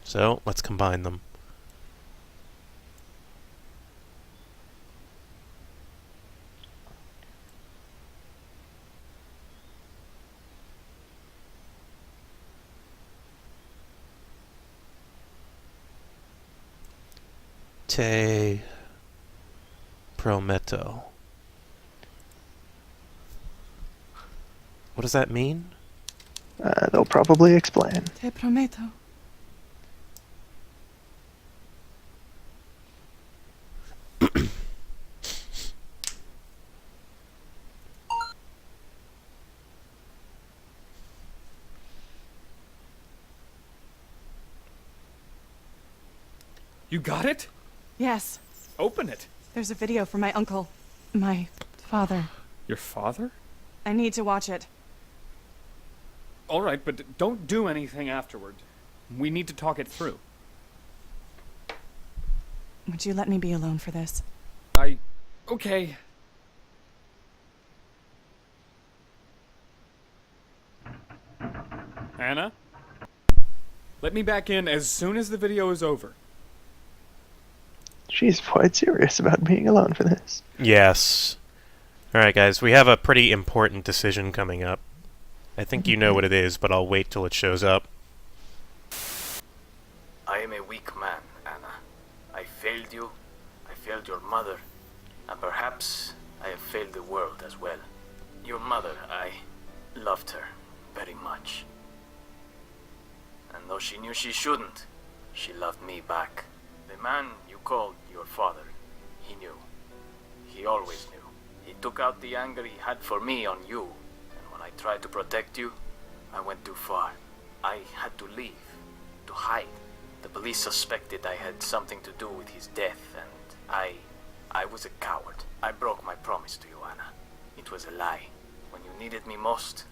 So, let's combine them. Te prometo. What does that mean? They'll probably explain. Te prometo. You got it? Yes, Open it. there's a video from my uncle. My father. Your father? I need to watch it. All right, but don't do anything afterward. We need to talk it through. Would you let me be alone for this? Okay. Anna? Let me back in as soon as the video is over. She's quite serious about being alone for this. Yes. Alright guys, we have a pretty important decision coming up. I think you know what it is, but I'll wait till it shows up. I am a weak man, Anna. I failed you, I failed your mother, and perhaps I have failed the world as well. Your mother, I loved her very much. And though she knew she shouldn't, she loved me back. The man you called your father, he knew. He always knew. He took out the anger he had for me on you, and when I tried to protect you, I went too far. I had to leave, to hide. The police suspected I had something to do with his death, and I was a coward. I broke my promise to you, Anna. It was a lie. When you needed me most,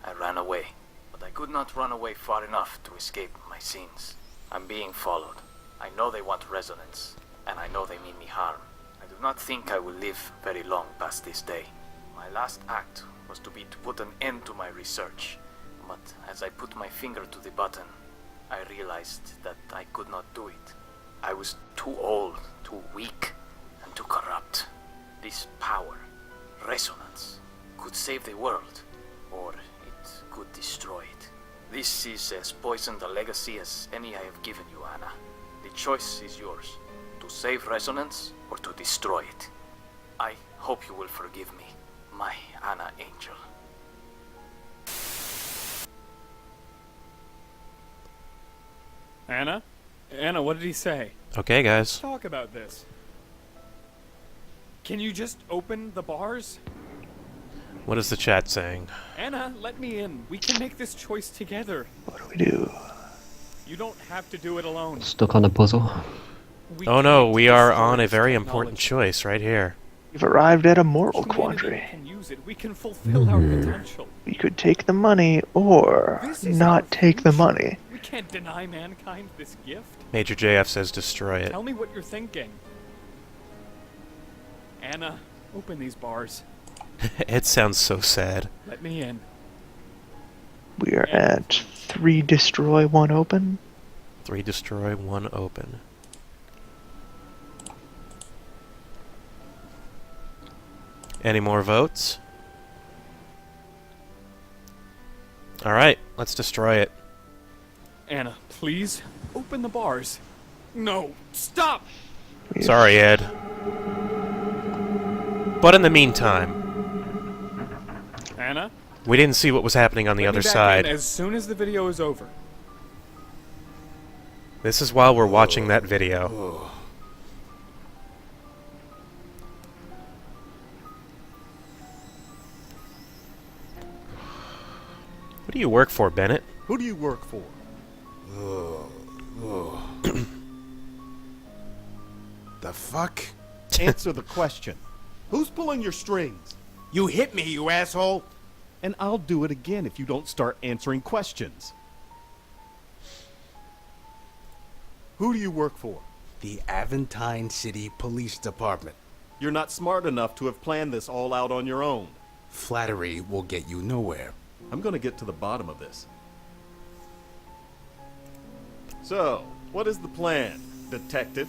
I ran away. But I could not run away far enough to escape my sins. I'm being followed. I know they want resonance, and I know they mean me harm. I do not think I will live very long past this day. My last act was to put an end to my research, but as I put my finger to the button, I realized that I could not do it. I was too old, too weak, and too corrupt. This power, resonance, could save the world, or it could destroy it. This is as poisoned a legacy as any I have given you, Anna. The choice is yours, to save resonance or to destroy it. I hope you will forgive me, my Anna Angel. Anna? Anna, what did he say? Okay guys. Talk about this. Can you just open the bars? What is the chat saying? Anna, let me in. We can make this choice together. What do we do? You don't have to do it alone. Stuck on a puzzle. We Oh no, can't we are destroy on a this very technology. important choice right here. We've arrived at a moral Humanity quandary. can use it. We can fulfill our potential. We could take the money or This is our not take the future. money. We can't deny mankind this gift. Major JF says destroy it. Tell me what you're thinking. Anna, open these bars. It sounds so sad. Let me in. We are at 3 destroy, 1 open. 3 destroy, 1 open. Any more votes? Alright, let's destroy it. Anna, please, open the bars. No, stop! Sorry, Ed. But in the meantime, Anna? we didn't see what was happening on the Let me other back side. in as soon as the video is over. This is while we're watching that video. What do you work for, Bennett? Who do you work for? The fuck? Answer the question. Who's pulling your strings? You hit me, you asshole! And I'll do it again if you don't start answering questions. Who do you work for? The Aventine City Police Department. You're not smart enough to have planned this all out on your own. Flattery will get you nowhere. I'm gonna get to the bottom of this. So, what is the plan, detective?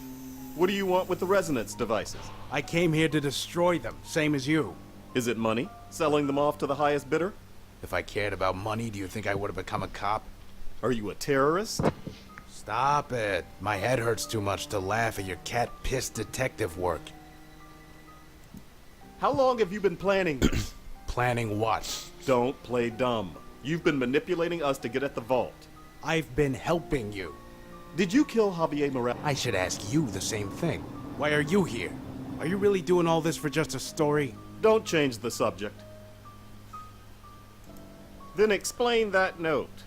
What do you want with the resonance devices? I came here to destroy them, same as you. Is it money? Selling them off to the highest bidder? If I cared about money, do you think I would have become a cop? Are you a terrorist? Stop it. My head hurts too much to laugh at your cat-pissed detective work. How long have you been planning this? Planning what? Don't play dumb. You've been manipulating us to get at the vault. I've been helping you. Did you kill Javier Morales? I should ask you the same thing. Why are you here? Are you really doing all this for just a story? Don't change the subject. Then explain that note.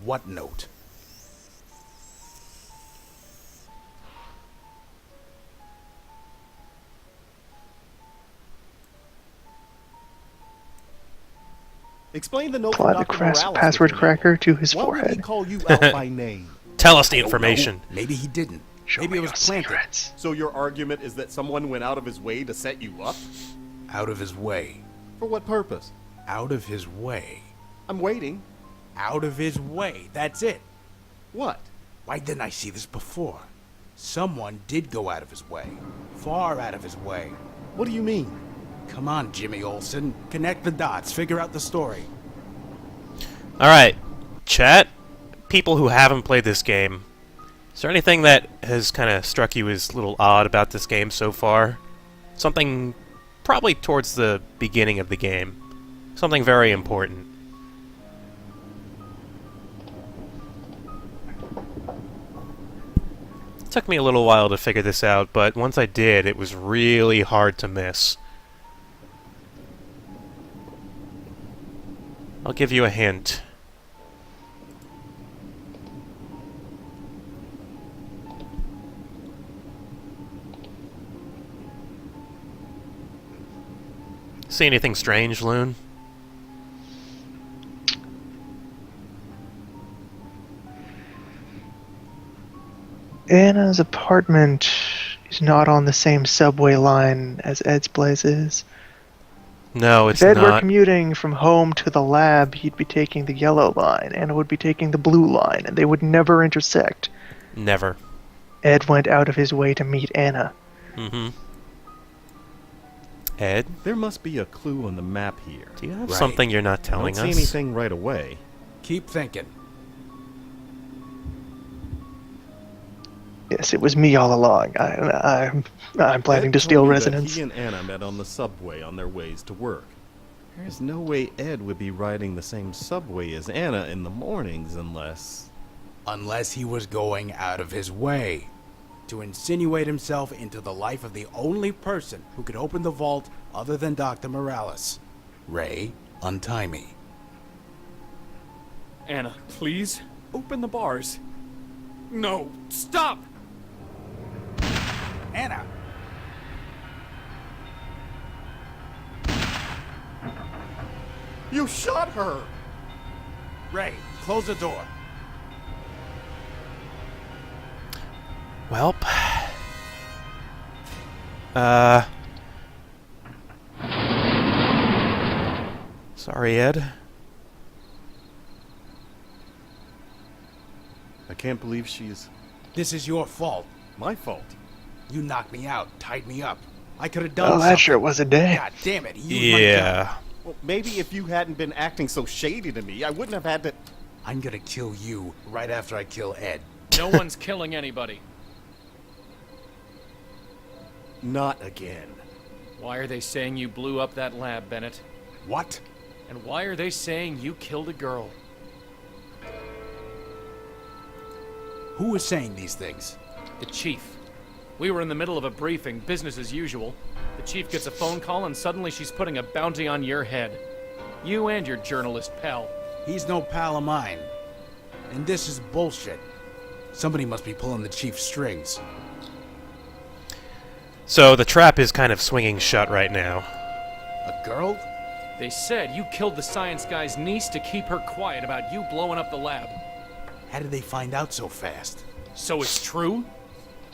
What note? Explain the note. Apply the password cracker to his Why would he forehead. call you out by name? Tell us the I don't information. know. Maybe he didn't. Show Maybe me it was your planted. secrets. So your argument is that someone went out of his way to set you up? Out of his way. For what purpose? Out of his way. I'm waiting. Out of his way. That's it. What? Why didn't I see this before? Someone did go out of his way. Far out of his way. What do you mean? Come on, Jimmy Olsen. Connect the dots. Figure out the story. Alright, chat, people who haven't played this game, is there anything that has kind of struck you as a little odd about this game so far? Something probably towards the beginning of the game. Something very important. It took me a little while to figure this out, but once I did, it was really hard to miss. I'll give you a hint. See anything strange, Loon? Anna's apartment is not on the same subway line as Ed's place is. No, it's If Ed were not. commuting from home to the lab, he'd be taking the yellow line, Anna would be taking the blue line, and they would never intersect. Never. Ed went out of his way to meet Anna. Mm-hmm. Ed, There must be a clue on the map here. do you have Right. something you're not I don't telling see us? anything right away. Keep thinking. Yes, it was me all along. I'm planning Ed to steal told me that resonance. He and Anna met on the subway on their ways to work. There's no way Ed would be riding the same subway as Anna in the mornings unless... Unless he was going out of his way to insinuate himself into the life of the only person who could open the vault other than Dr. Morales. Ray, untie me. Anna, please, open the bars. No, stop! Anna! You shot her! Ray, close the door. Welp. Sorry, Ed. I can't believe she's... This is your fault. my fault. You knocked me out, tied me up. I could have done Oh, something. that sure was a day. God damn it. He used my gun. Yeah. Well, maybe if you hadn't been acting so shady to me, I wouldn't have had to... I'm gonna kill you right after I kill Ed. No one's killing anybody. Not again. Why are they saying you blew up that lab, Bennett? What? And why are they saying you killed a girl? Who is saying these things? The chief. We were in the middle of a briefing, business as usual. The chief gets a phone call and suddenly she's putting a bounty on your head. You and your journalist pal. He's no pal of mine. And this is bullshit. Somebody must be pulling the chief's strings. So the trap is kind of swinging shut right now. A girl? They said you killed the science guy's niece to keep her quiet about you blowing up the lab. How did they find out so fast? So it's true?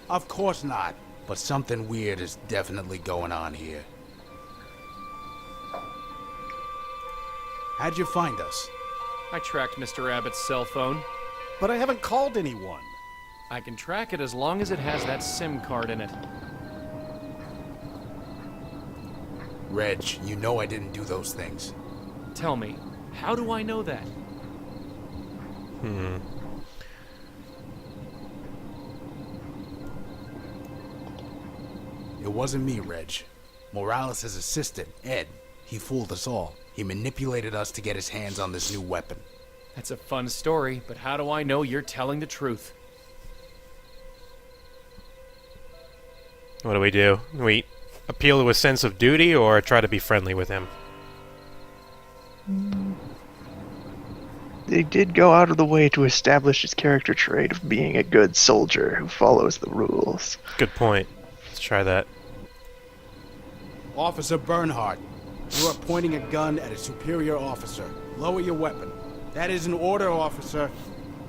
Of course not. But something weird is definitely going on here. How'd you find us? I tracked Mr. Abbott's cell phone. But I haven't called anyone. I can track it as long as it has that SIM card in it. Reg, you know I didn't do those things. Tell me, how do I know that? It wasn't me, Reg. Morales' assistant, Ed. He fooled us all. He manipulated us to get his hands on this new weapon. That's a fun story, but how do I know you're telling the truth? What do? Do we appeal to a sense of duty or try to be friendly with him? They did go out of the way to establish his character trait of being a good soldier who follows the rules. Good point. Let's try that. Officer Bernhardt, you are pointing a gun at a superior officer. Lower your weapon. That is an order, officer.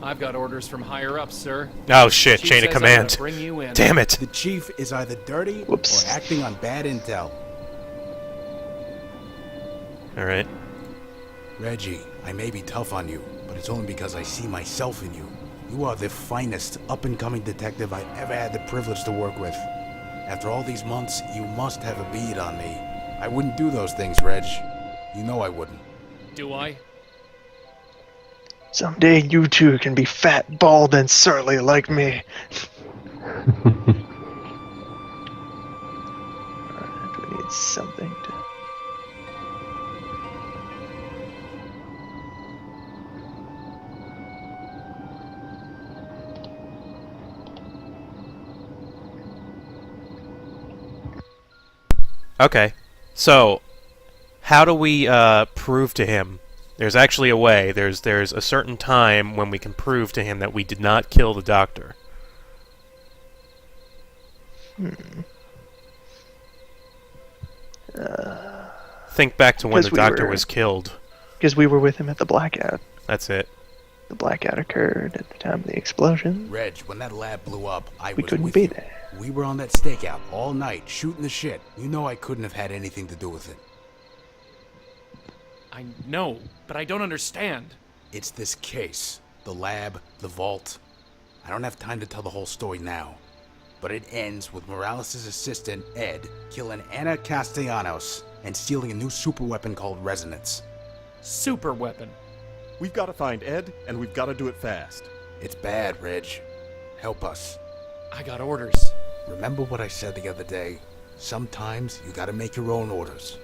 I've got orders from higher up, sir. Oh shit, Chief chain of says I'm gonna command. bring you in. Damn it! The chief is either dirty Whoops. or acting on bad intel. Alright. Reggie, I may be tough on you, but it's only because I see myself in you. You are the finest, up-and-coming detective I've ever had the privilege to work with. After all these months, you must have a bead on me. I wouldn't do those things, Reg. You know I wouldn't. Do I? Someday you too can be fat, bald, and surly like me. Alright, we need something to... Okay. So, how do we prove to him? There's actually a way. There's a certain time when we can prove to him that we did not kill the doctor. Think back to when the Because we doctor were- was killed. Because we were with him at the blackout. That's it. The blackout occurred at the time of the explosion. Reg, when that lab blew up, I We was couldn't with be you. there. We were on that stakeout all night, shooting the shit. You know I couldn't have had anything to do with it. I know, but I don't understand. It's this case. The lab, the vault. I don't have time to tell the whole story now. But it ends with Morales' assistant, Ed, killing Anna Castellanos and stealing a new superweapon called Resonance. Super weapon. We've got to find Ed, and we've got to do it fast. It's bad, Reg. Help us. I got orders. Remember what I said the other day? Sometimes you gotta make your own orders.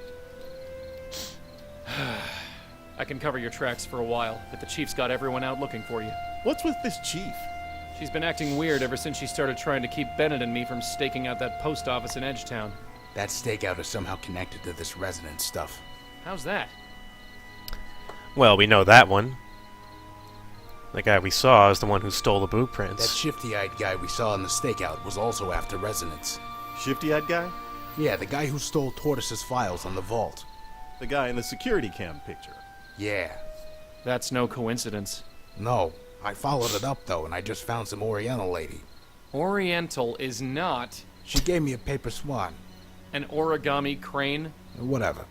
I can cover your tracks for a while, but the chief's got everyone out looking for you. What's with this chief? She's been acting weird ever since she started trying to keep Bennett and me from staking out that post office in Edgetown. That stakeout is somehow connected to this Resonance stuff. How's that? Well, we know that one. The guy we saw is the one who stole the That blueprints. shifty-eyed guy we saw in the stakeout was also after Resonance. Shifty-eyed guy? Yeah, the guy who stole Tortoise's files on the vault. The guy in the security cam picture. Yeah. That's no coincidence. No, I followed it up though, and I just found some Oriental lady. Oriental is not She gave me a paper swan. an origami crane. Whatever.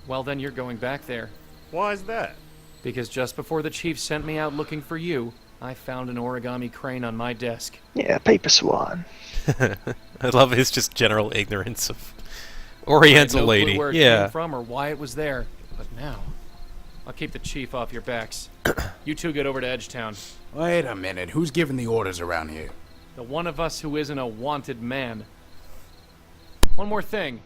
Well, then you're going back there. Why's that? Because just before the chief sent me out looking for you, I found an origami crane on my desk. Yeah, paper swan. I love his just general ignorance of I had Oriental no lady. clue where it Yeah. came from or why it was there. But now, I'll keep the chief off your backs. You two get over to Edgetown. Wait a minute, who's giving the orders around here? The one of us who isn't a wanted man. One more thing.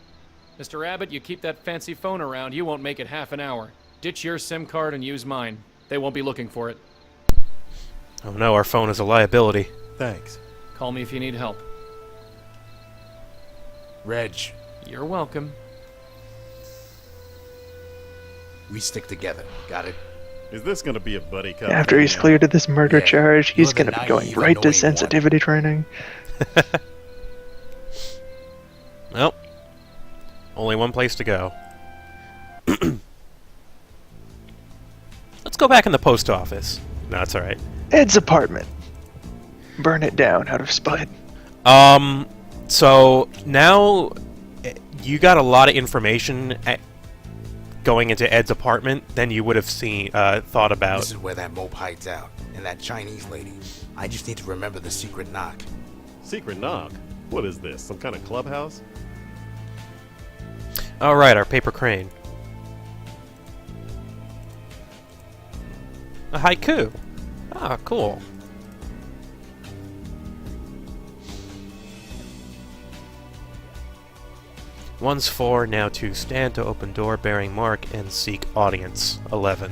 Mr. Abbott, you keep that fancy phone around, you won't make it half an hour. Ditch your SIM card and use mine. They won't be looking for it. Oh no, our phone is a liability. Thanks. Call me if you need help. Reg, You're welcome. we stick together. Got it? Is this gonna be a buddy cop? After he's cleared of this murder Yeah, charge, he's you're the gonna be going naive, right to annoying sensitivity training. Well, only one place to go. Let's go back in the post office. No, it's alright. Ed's apartment. Burn it down out of spite. So now you got a lot of information going into Ed's apartment than you would have seen, thought about. This is where that mope hides out, and that Chinese lady. I just need to remember the secret knock. Secret knock? What is this? Some kind of clubhouse? Alright, our paper crane. A haiku. Ah, cool. One's 4, now 2. Stand to open door bearing mark and seek audience. 11.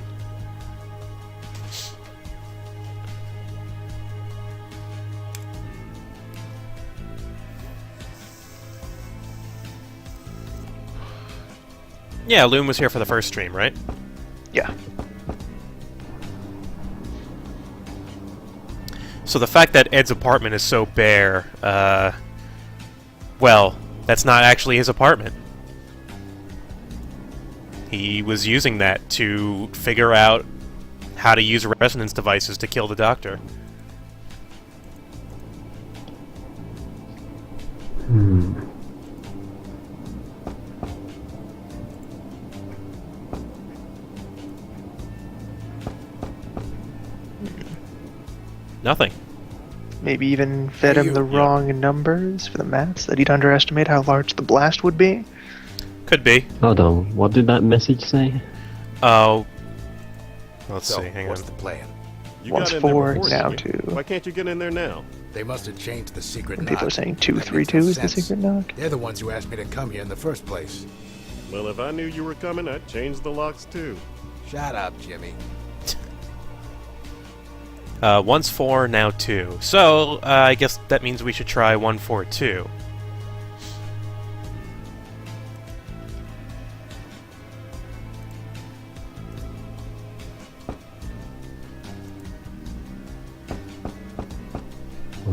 Yeah, Loon was here for the first stream, right? Yeah. So the fact that Ed's apartment is so bare, well, that's not actually his apartment. He was using that to figure out how to use resonance devices to kill the doctor. Nothing. Maybe even fed him the wrong numbers for the maths, that he'd underestimate how large the blast would be. Could be. Hold on, what did that message say? Oh. Let's So, see, hang what's on. the plan? You Once got in there 4, before, now didn't you? 2. Why can't you get in there now? They must have changed the secret And knock. people are saying That 232 makes no is the sense. secret knock. They're the ones who asked me to come here in the first place. Well, if I knew you were coming, I'd change the locks too. Shut up, Jimmy. Once 4, now 2. So, I guess that means we should try 142.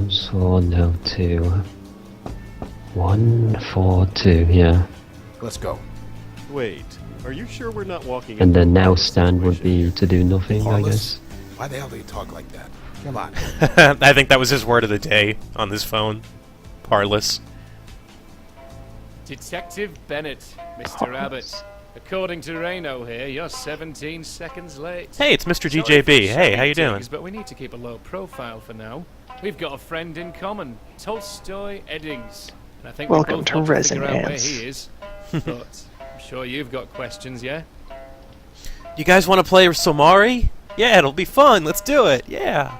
So now 2. 142, yeah. Let's go. Wait, are you sure we're not walking And into the a now harmless stand would situation? be to do nothing, I Harmless? guess. Why the hell do you talk like that? Come on. I think that was his word of the day on this phone. Parlous. Detective Bennett, Mr. Abbott. According to Reno here, you're 17 seconds late. Hey, it's Mr. Sorry DJB. for Hey, how you shouting doing? digs, but we need to keep a low profile for now. We've got a friend in common, Tolstoy Eddings. And I think Welcome we to both want to figure out where Resonance. he is. But I'm sure you've got questions, yeah? You guys want to play Somari? Yeah, it'll be fun. Let's do it. Yeah.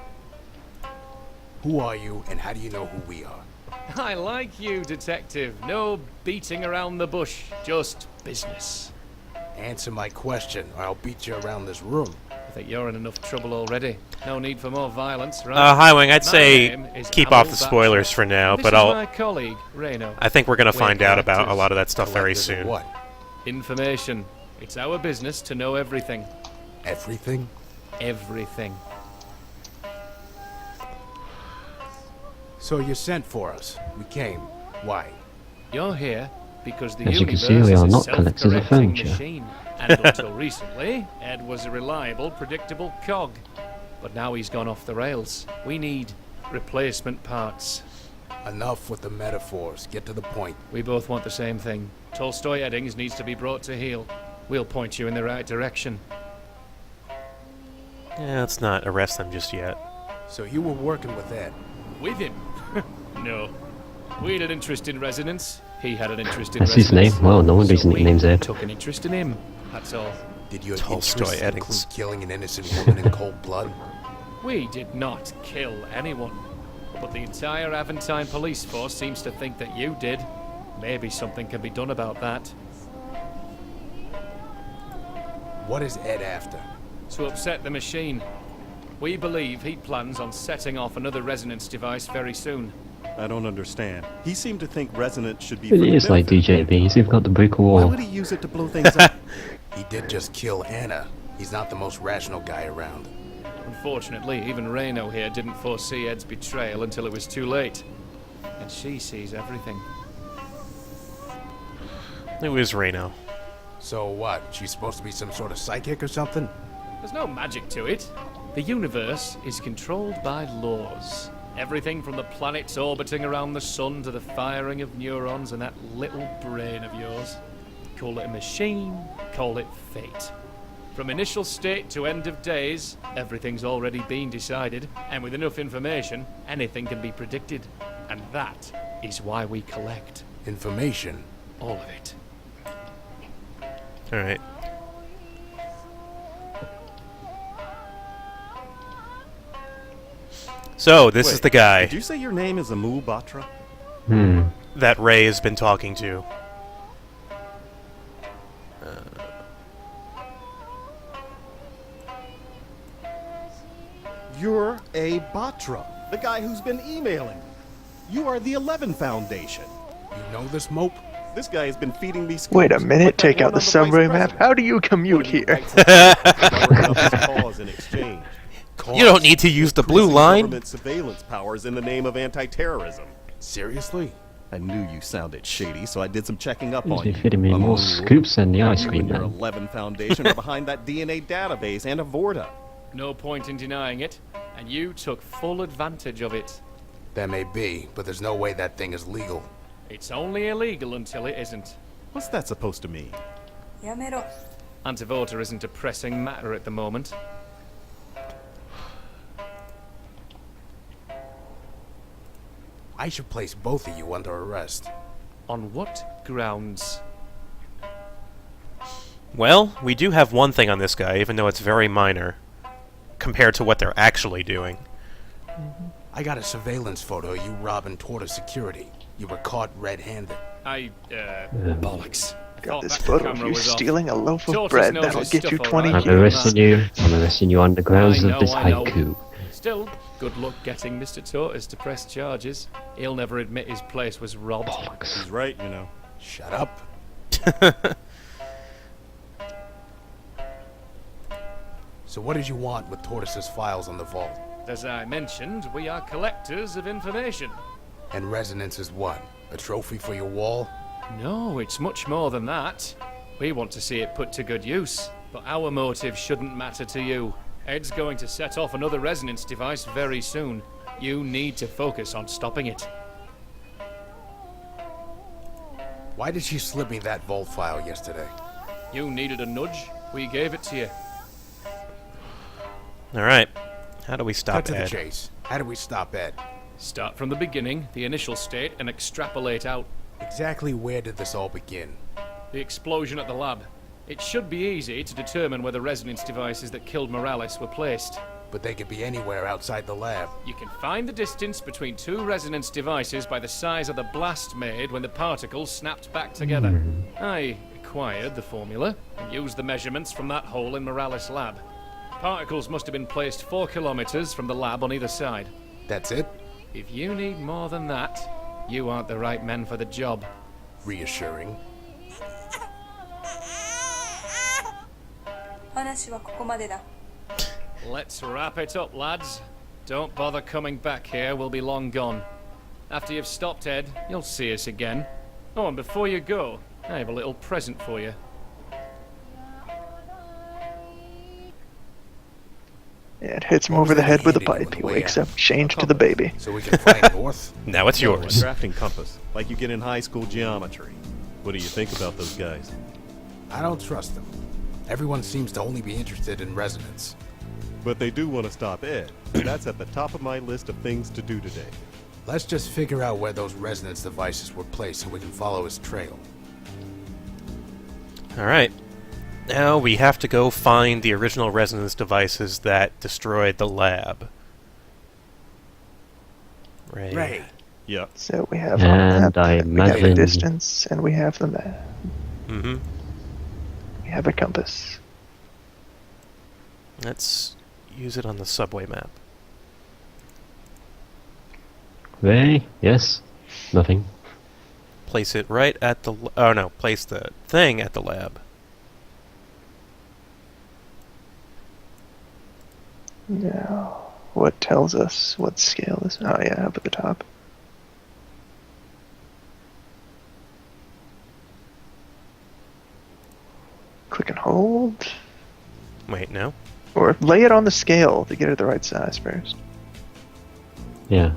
Who are you, and how do you know who we are? I like you, detective. No beating around the bush, just business. Answer my question, or I'll beat you around this room. I think you're in enough trouble already. No need for more violence, right? Highwing, I'd My say name is keep Amal off the spoilers Batchelor. for now, This but is I'll. my colleague, Reno. I think we're gonna We're find out about a collectors. lot of that stuff very Collectors of soon. What? Information. It's our business to know everything. Everything? Everything. So you sent for us. We came. Why? You're here because the As you can universe see, we is are a not collectors of self-correcting furniture. machine. And until recently, Ed was a reliable, predictable cog. But now he's gone off the rails. We need replacement parts. Enough with the metaphors. Get to the point. We both want the same thing. Tolstoy Eddings needs to be brought to heel. We'll point you in the right direction. Yeah, let's not arrest them just yet. So you were working with Ed. With him? No. We had an interest in resonance. He had an interest in That's his resonance. name? Well, no wonder his So we nickname's Ed. took an interest in him. That's all. Did your Tolstoy interests Eddings. include killing an innocent woman in cold blood? We did not kill anyone. But the entire Aventine police force seems to think that you did. Maybe something can be done about that. What is Ed after? To upset the machine. We believe he plans on setting off another resonance device very soon. I don't understand. He seemed to think resonance should be It for the is like benefit of DJB, you've got to break a Why wall. would he use it to blow things up? He did just kill Anna. He's not the most rational guy around. Unfortunately, even Reno here didn't foresee Ed's betrayal until it was too late. And she sees everything. It was Reno. So what? She's supposed to be some sort of psychic or something? There's no magic to it. The universe is controlled by laws. Everything from the planets orbiting around the sun to the firing of neurons and that little brain of yours. Call it a machine, call it fate. From initial state to end of days, everything's already been decided, and with enough information, anything can be predicted. And that is why we collect. Information? All of it. Alright. So, this is Wait, the guy Did you say your name is Amu Batra? that Ray has been talking to. You're a Batra, the guy who's been emailing. You are the 11 Foundation. You know this mope? This guy has been feeding me scoops. Wait a minute, like that take one out on the vice subway map. president. How do you commute When he here? writes up his cause in exchange. You don't need to use the blue Increasing line. Government surveillance powers in the name of anti-terrorism. Seriously? I knew you sounded shady, so I did some checking up He's on you. been feeding me more Amu. scoops than the ice You cream and your man. 11 Foundation are behind that DNA database and Avorta. No point in denying it, and you took full advantage of it. That may be, but there's no way that thing is legal. It's only illegal until it isn't. What's that supposed to mean? Antivoter isn't a pressing matter at the moment. I should place both of you under arrest. On what grounds? Well, we do have one thing on this guy, even though it's very minor, compared to what they're actually doing. I got a surveillance photo of you robbing Tortoise Security. You were caught red-handed. Bollocks. I Got thought this that photo camera of you was off. stealing a loaf of Tortoise bread. knows That'll his get you stuff, 20 all right. I'm arresting you. I'm arresting you on the grounds I of this know, I know. haiku. Still, good luck getting Mr. Tortoise to press charges. He'll never admit his place was robbed. He's right, you know. Shut up. So what did you want with Tortoise's files on the vault? As I mentioned, we are collectors of information. And Resonance is what? A trophy for your wall? No, it's much more than that. We want to see it put to good use, but our motive shouldn't matter to you. Ed's going to set off another resonance device very soon. You need to focus on stopping it. Why did she slip me that vault file yesterday? You needed a nudge. We gave it to you. Alright. How do we stop Cut to the Ed? chase. How do we stop Ed? Start from the beginning, the initial state, and extrapolate out. Exactly where did this all begin? The explosion at the lab. It should be easy to determine where the resonance devices that killed Morales were placed. But they could be anywhere outside the lab. You can find the distance between two resonance devices by the size of the blast made when the particles snapped back together. I acquired the formula and used the measurements from that hole in Morales' lab. Particles must have been placed 4 kilometers from the lab on either side. That's it? If you need more than that, you aren't the right men for the job. Reassuring. 話はここまでだ。 Let's wrap it up, lads. Don't bother coming back here, we'll be long gone. After you've stopped Ed, you'll see us again. Oh, and before you go, I have a little present for you. It hits him over the head with a pipe. He wakes up, changed to the baby. So we can fly north? Now it's A yours. drafting compass, like you get in high school geometry. What do you think about those guys? I don't trust them. Everyone seems to only be interested in resonance. But they do want to stop Ed. And that's at the top of my list of things to do today. Let's just figure out where those resonance devices were placed so we can follow his trail. Alright. Now we have to go find the original resonance devices that destroyed the lab. Ray. Yeah. So we have And I we have the imagine- distance, and we have the map. Mm-hmm. We have a compass. Let's use it on the subway map. Ray? Yes? Nothing. Place it right at the... Oh, no. Place the thing at the lab. Now, what tells us what scale this... Oh, yeah, up at the top. Click and hold. Wait, no? Or lay it on the scale to get it the right size first. Yeah.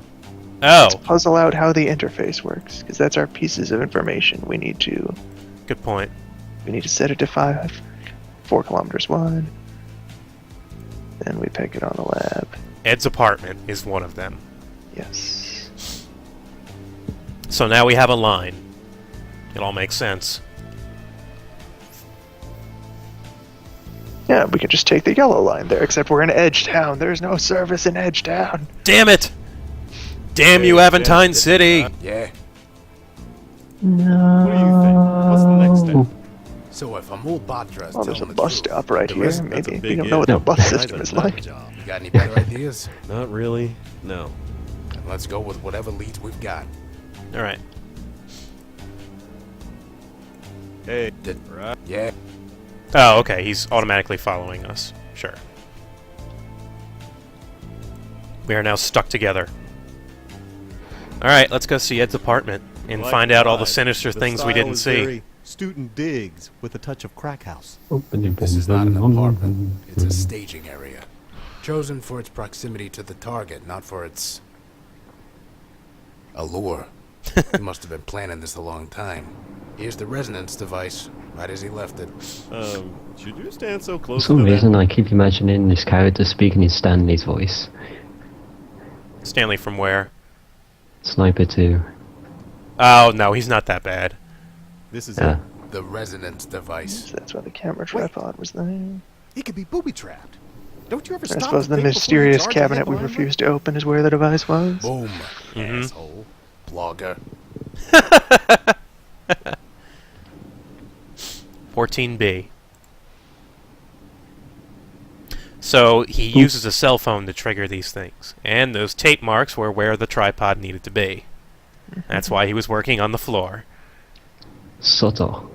Oh! Puzzle out how the interface works, because that's our pieces of information. We need to... Good point. We need to set it to 4 kilometers wide. Then we peg it on the lab. Ed's apartment is one of them. Yes. So now we have a line. It all makes sense. Yeah, we can just take the yellow line there, except we're in Edge Town. There's no service in Edge Town. Damn it! Damn you, Aventine City! Yeah. No. What do you think? What's the next step? So if Amul Badra's Well, there's telling a the bus truth, stop right the here. rest- That's a Maybe big we don't know what if. the bus Nice system is like. job. You got any better ideas? Not really. No. Then let's go with whatever leads we've got. Alright. Hey. Right. Yeah. Oh, okay. He's automatically following us. Sure. We are now stuck together. Alright, let's go see Ed's apartment and Like find out all the God, sinister things we style didn't is see. very Student digs with a touch of crack house. This is not an apartment. It's a staging area. Chosen for its proximity to the target, not for its... allure. He must have been planning this a long time. Here's the resonance device, right as he left it. Should you stand so For close some to that? reason, I keep imagining this character speaking in Stanley's voice. Stanley from where? Sniper 2. Oh, no, he's not that bad. This is Yeah. The resonance device. So that's why the camera tripod was there. He could be booby-trapped. Don't you ever I stop suppose to the think before you mysterious charge cabinet ahead we behind refused to open is where the device was. Boom. Mhm. Asshole. Blogger. 14B. So he uses a cell phone to trigger these things. And those tape marks were where the tripod needed to be. That's why he was working on the floor. Subtle.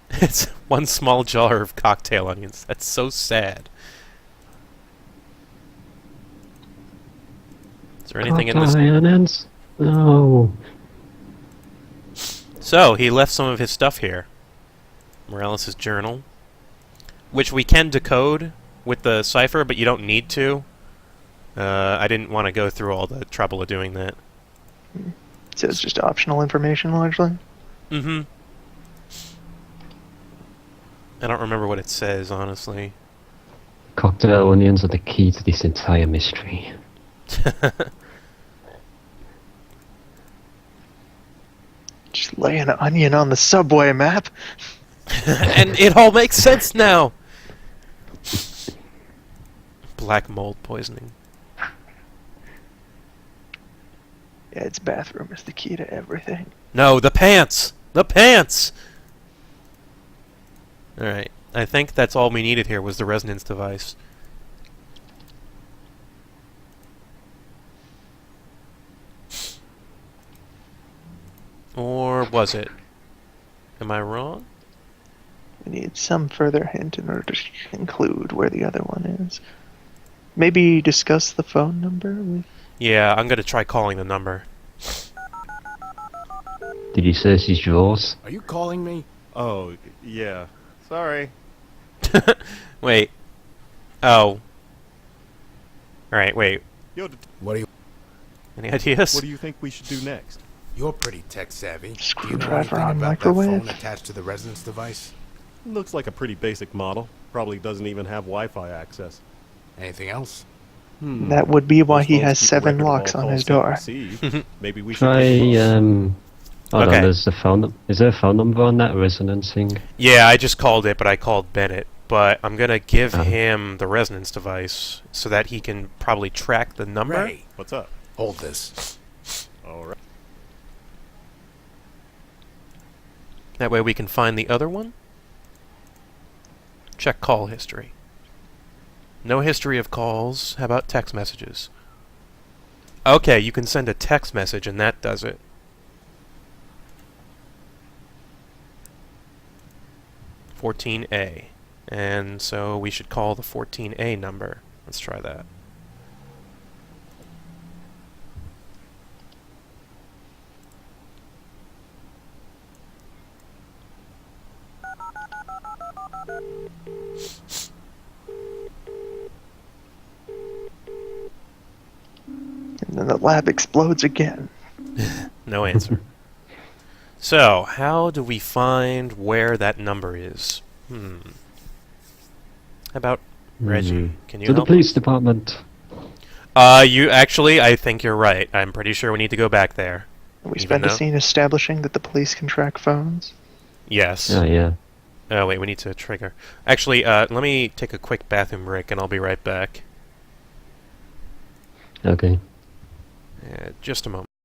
It's one small jar of cocktail onions. That's so sad. Is there anything in this? Onions? No. So, he left some of his stuff here. Morales' journal. Which we can decode with the cipher, but you don't need to. I didn't want to go through all the trouble of doing that. So it's just optional information, largely? Mm-hmm. I don't remember what it says, honestly. Cocktail onions are the key to this entire mystery. Just lay an onion on the subway map. And it all makes sense now! Black mold poisoning. Yeah, its bathroom is the key to everything. No, the pants! The pants! Alright, I think that's all we needed here was the resonance device. Or was it? Am I wrong? We need some further hint in order to conclude where the other one is. Maybe discuss the phone number with... Yeah, I'm gonna try calling the number. Did you search his drawers? Are you calling me? Oh, yeah. Sorry. Wait. Oh. Alright, wait. Yo, What do you... Any ideas? what do you think we should do next? You're pretty tech savvy. Do you know Screwdriver anything on about microwave? that phone attached to the resonance device? Looks like a pretty basic model. Probably doesn't even have Wi-Fi access. Anything else? That would be why Those he phones has keep a 7 record of all locks on calls his sent and door. received. Maybe we should Try, give them hold Okay. on, there's a phone. Is there a phone number on that resonancing? Yeah, I just called it, but I called Bennett. But I'm gonna give Oh. him the resonance device so that he can probably track the number. Ray, What's up? hold this. All right. That way we can find the other one. Check call history. No history of calls. How about text messages? Okay, you can send a text message and that does it. 14A. And so we should call the 14A number. Let's try that. And then the lab explodes again. No answer. So, how do we find where that number is? How about Reggie? Can you To the help? police department. You actually, I think you're right. I'm pretty sure we need to go back there. We Even spend a though- scene establishing that the police can track phones. Yes. Oh, yeah. Oh, wait, we need to trigger. Actually, let me take a quick bathroom break and I'll be right back. Okay. Just a moment.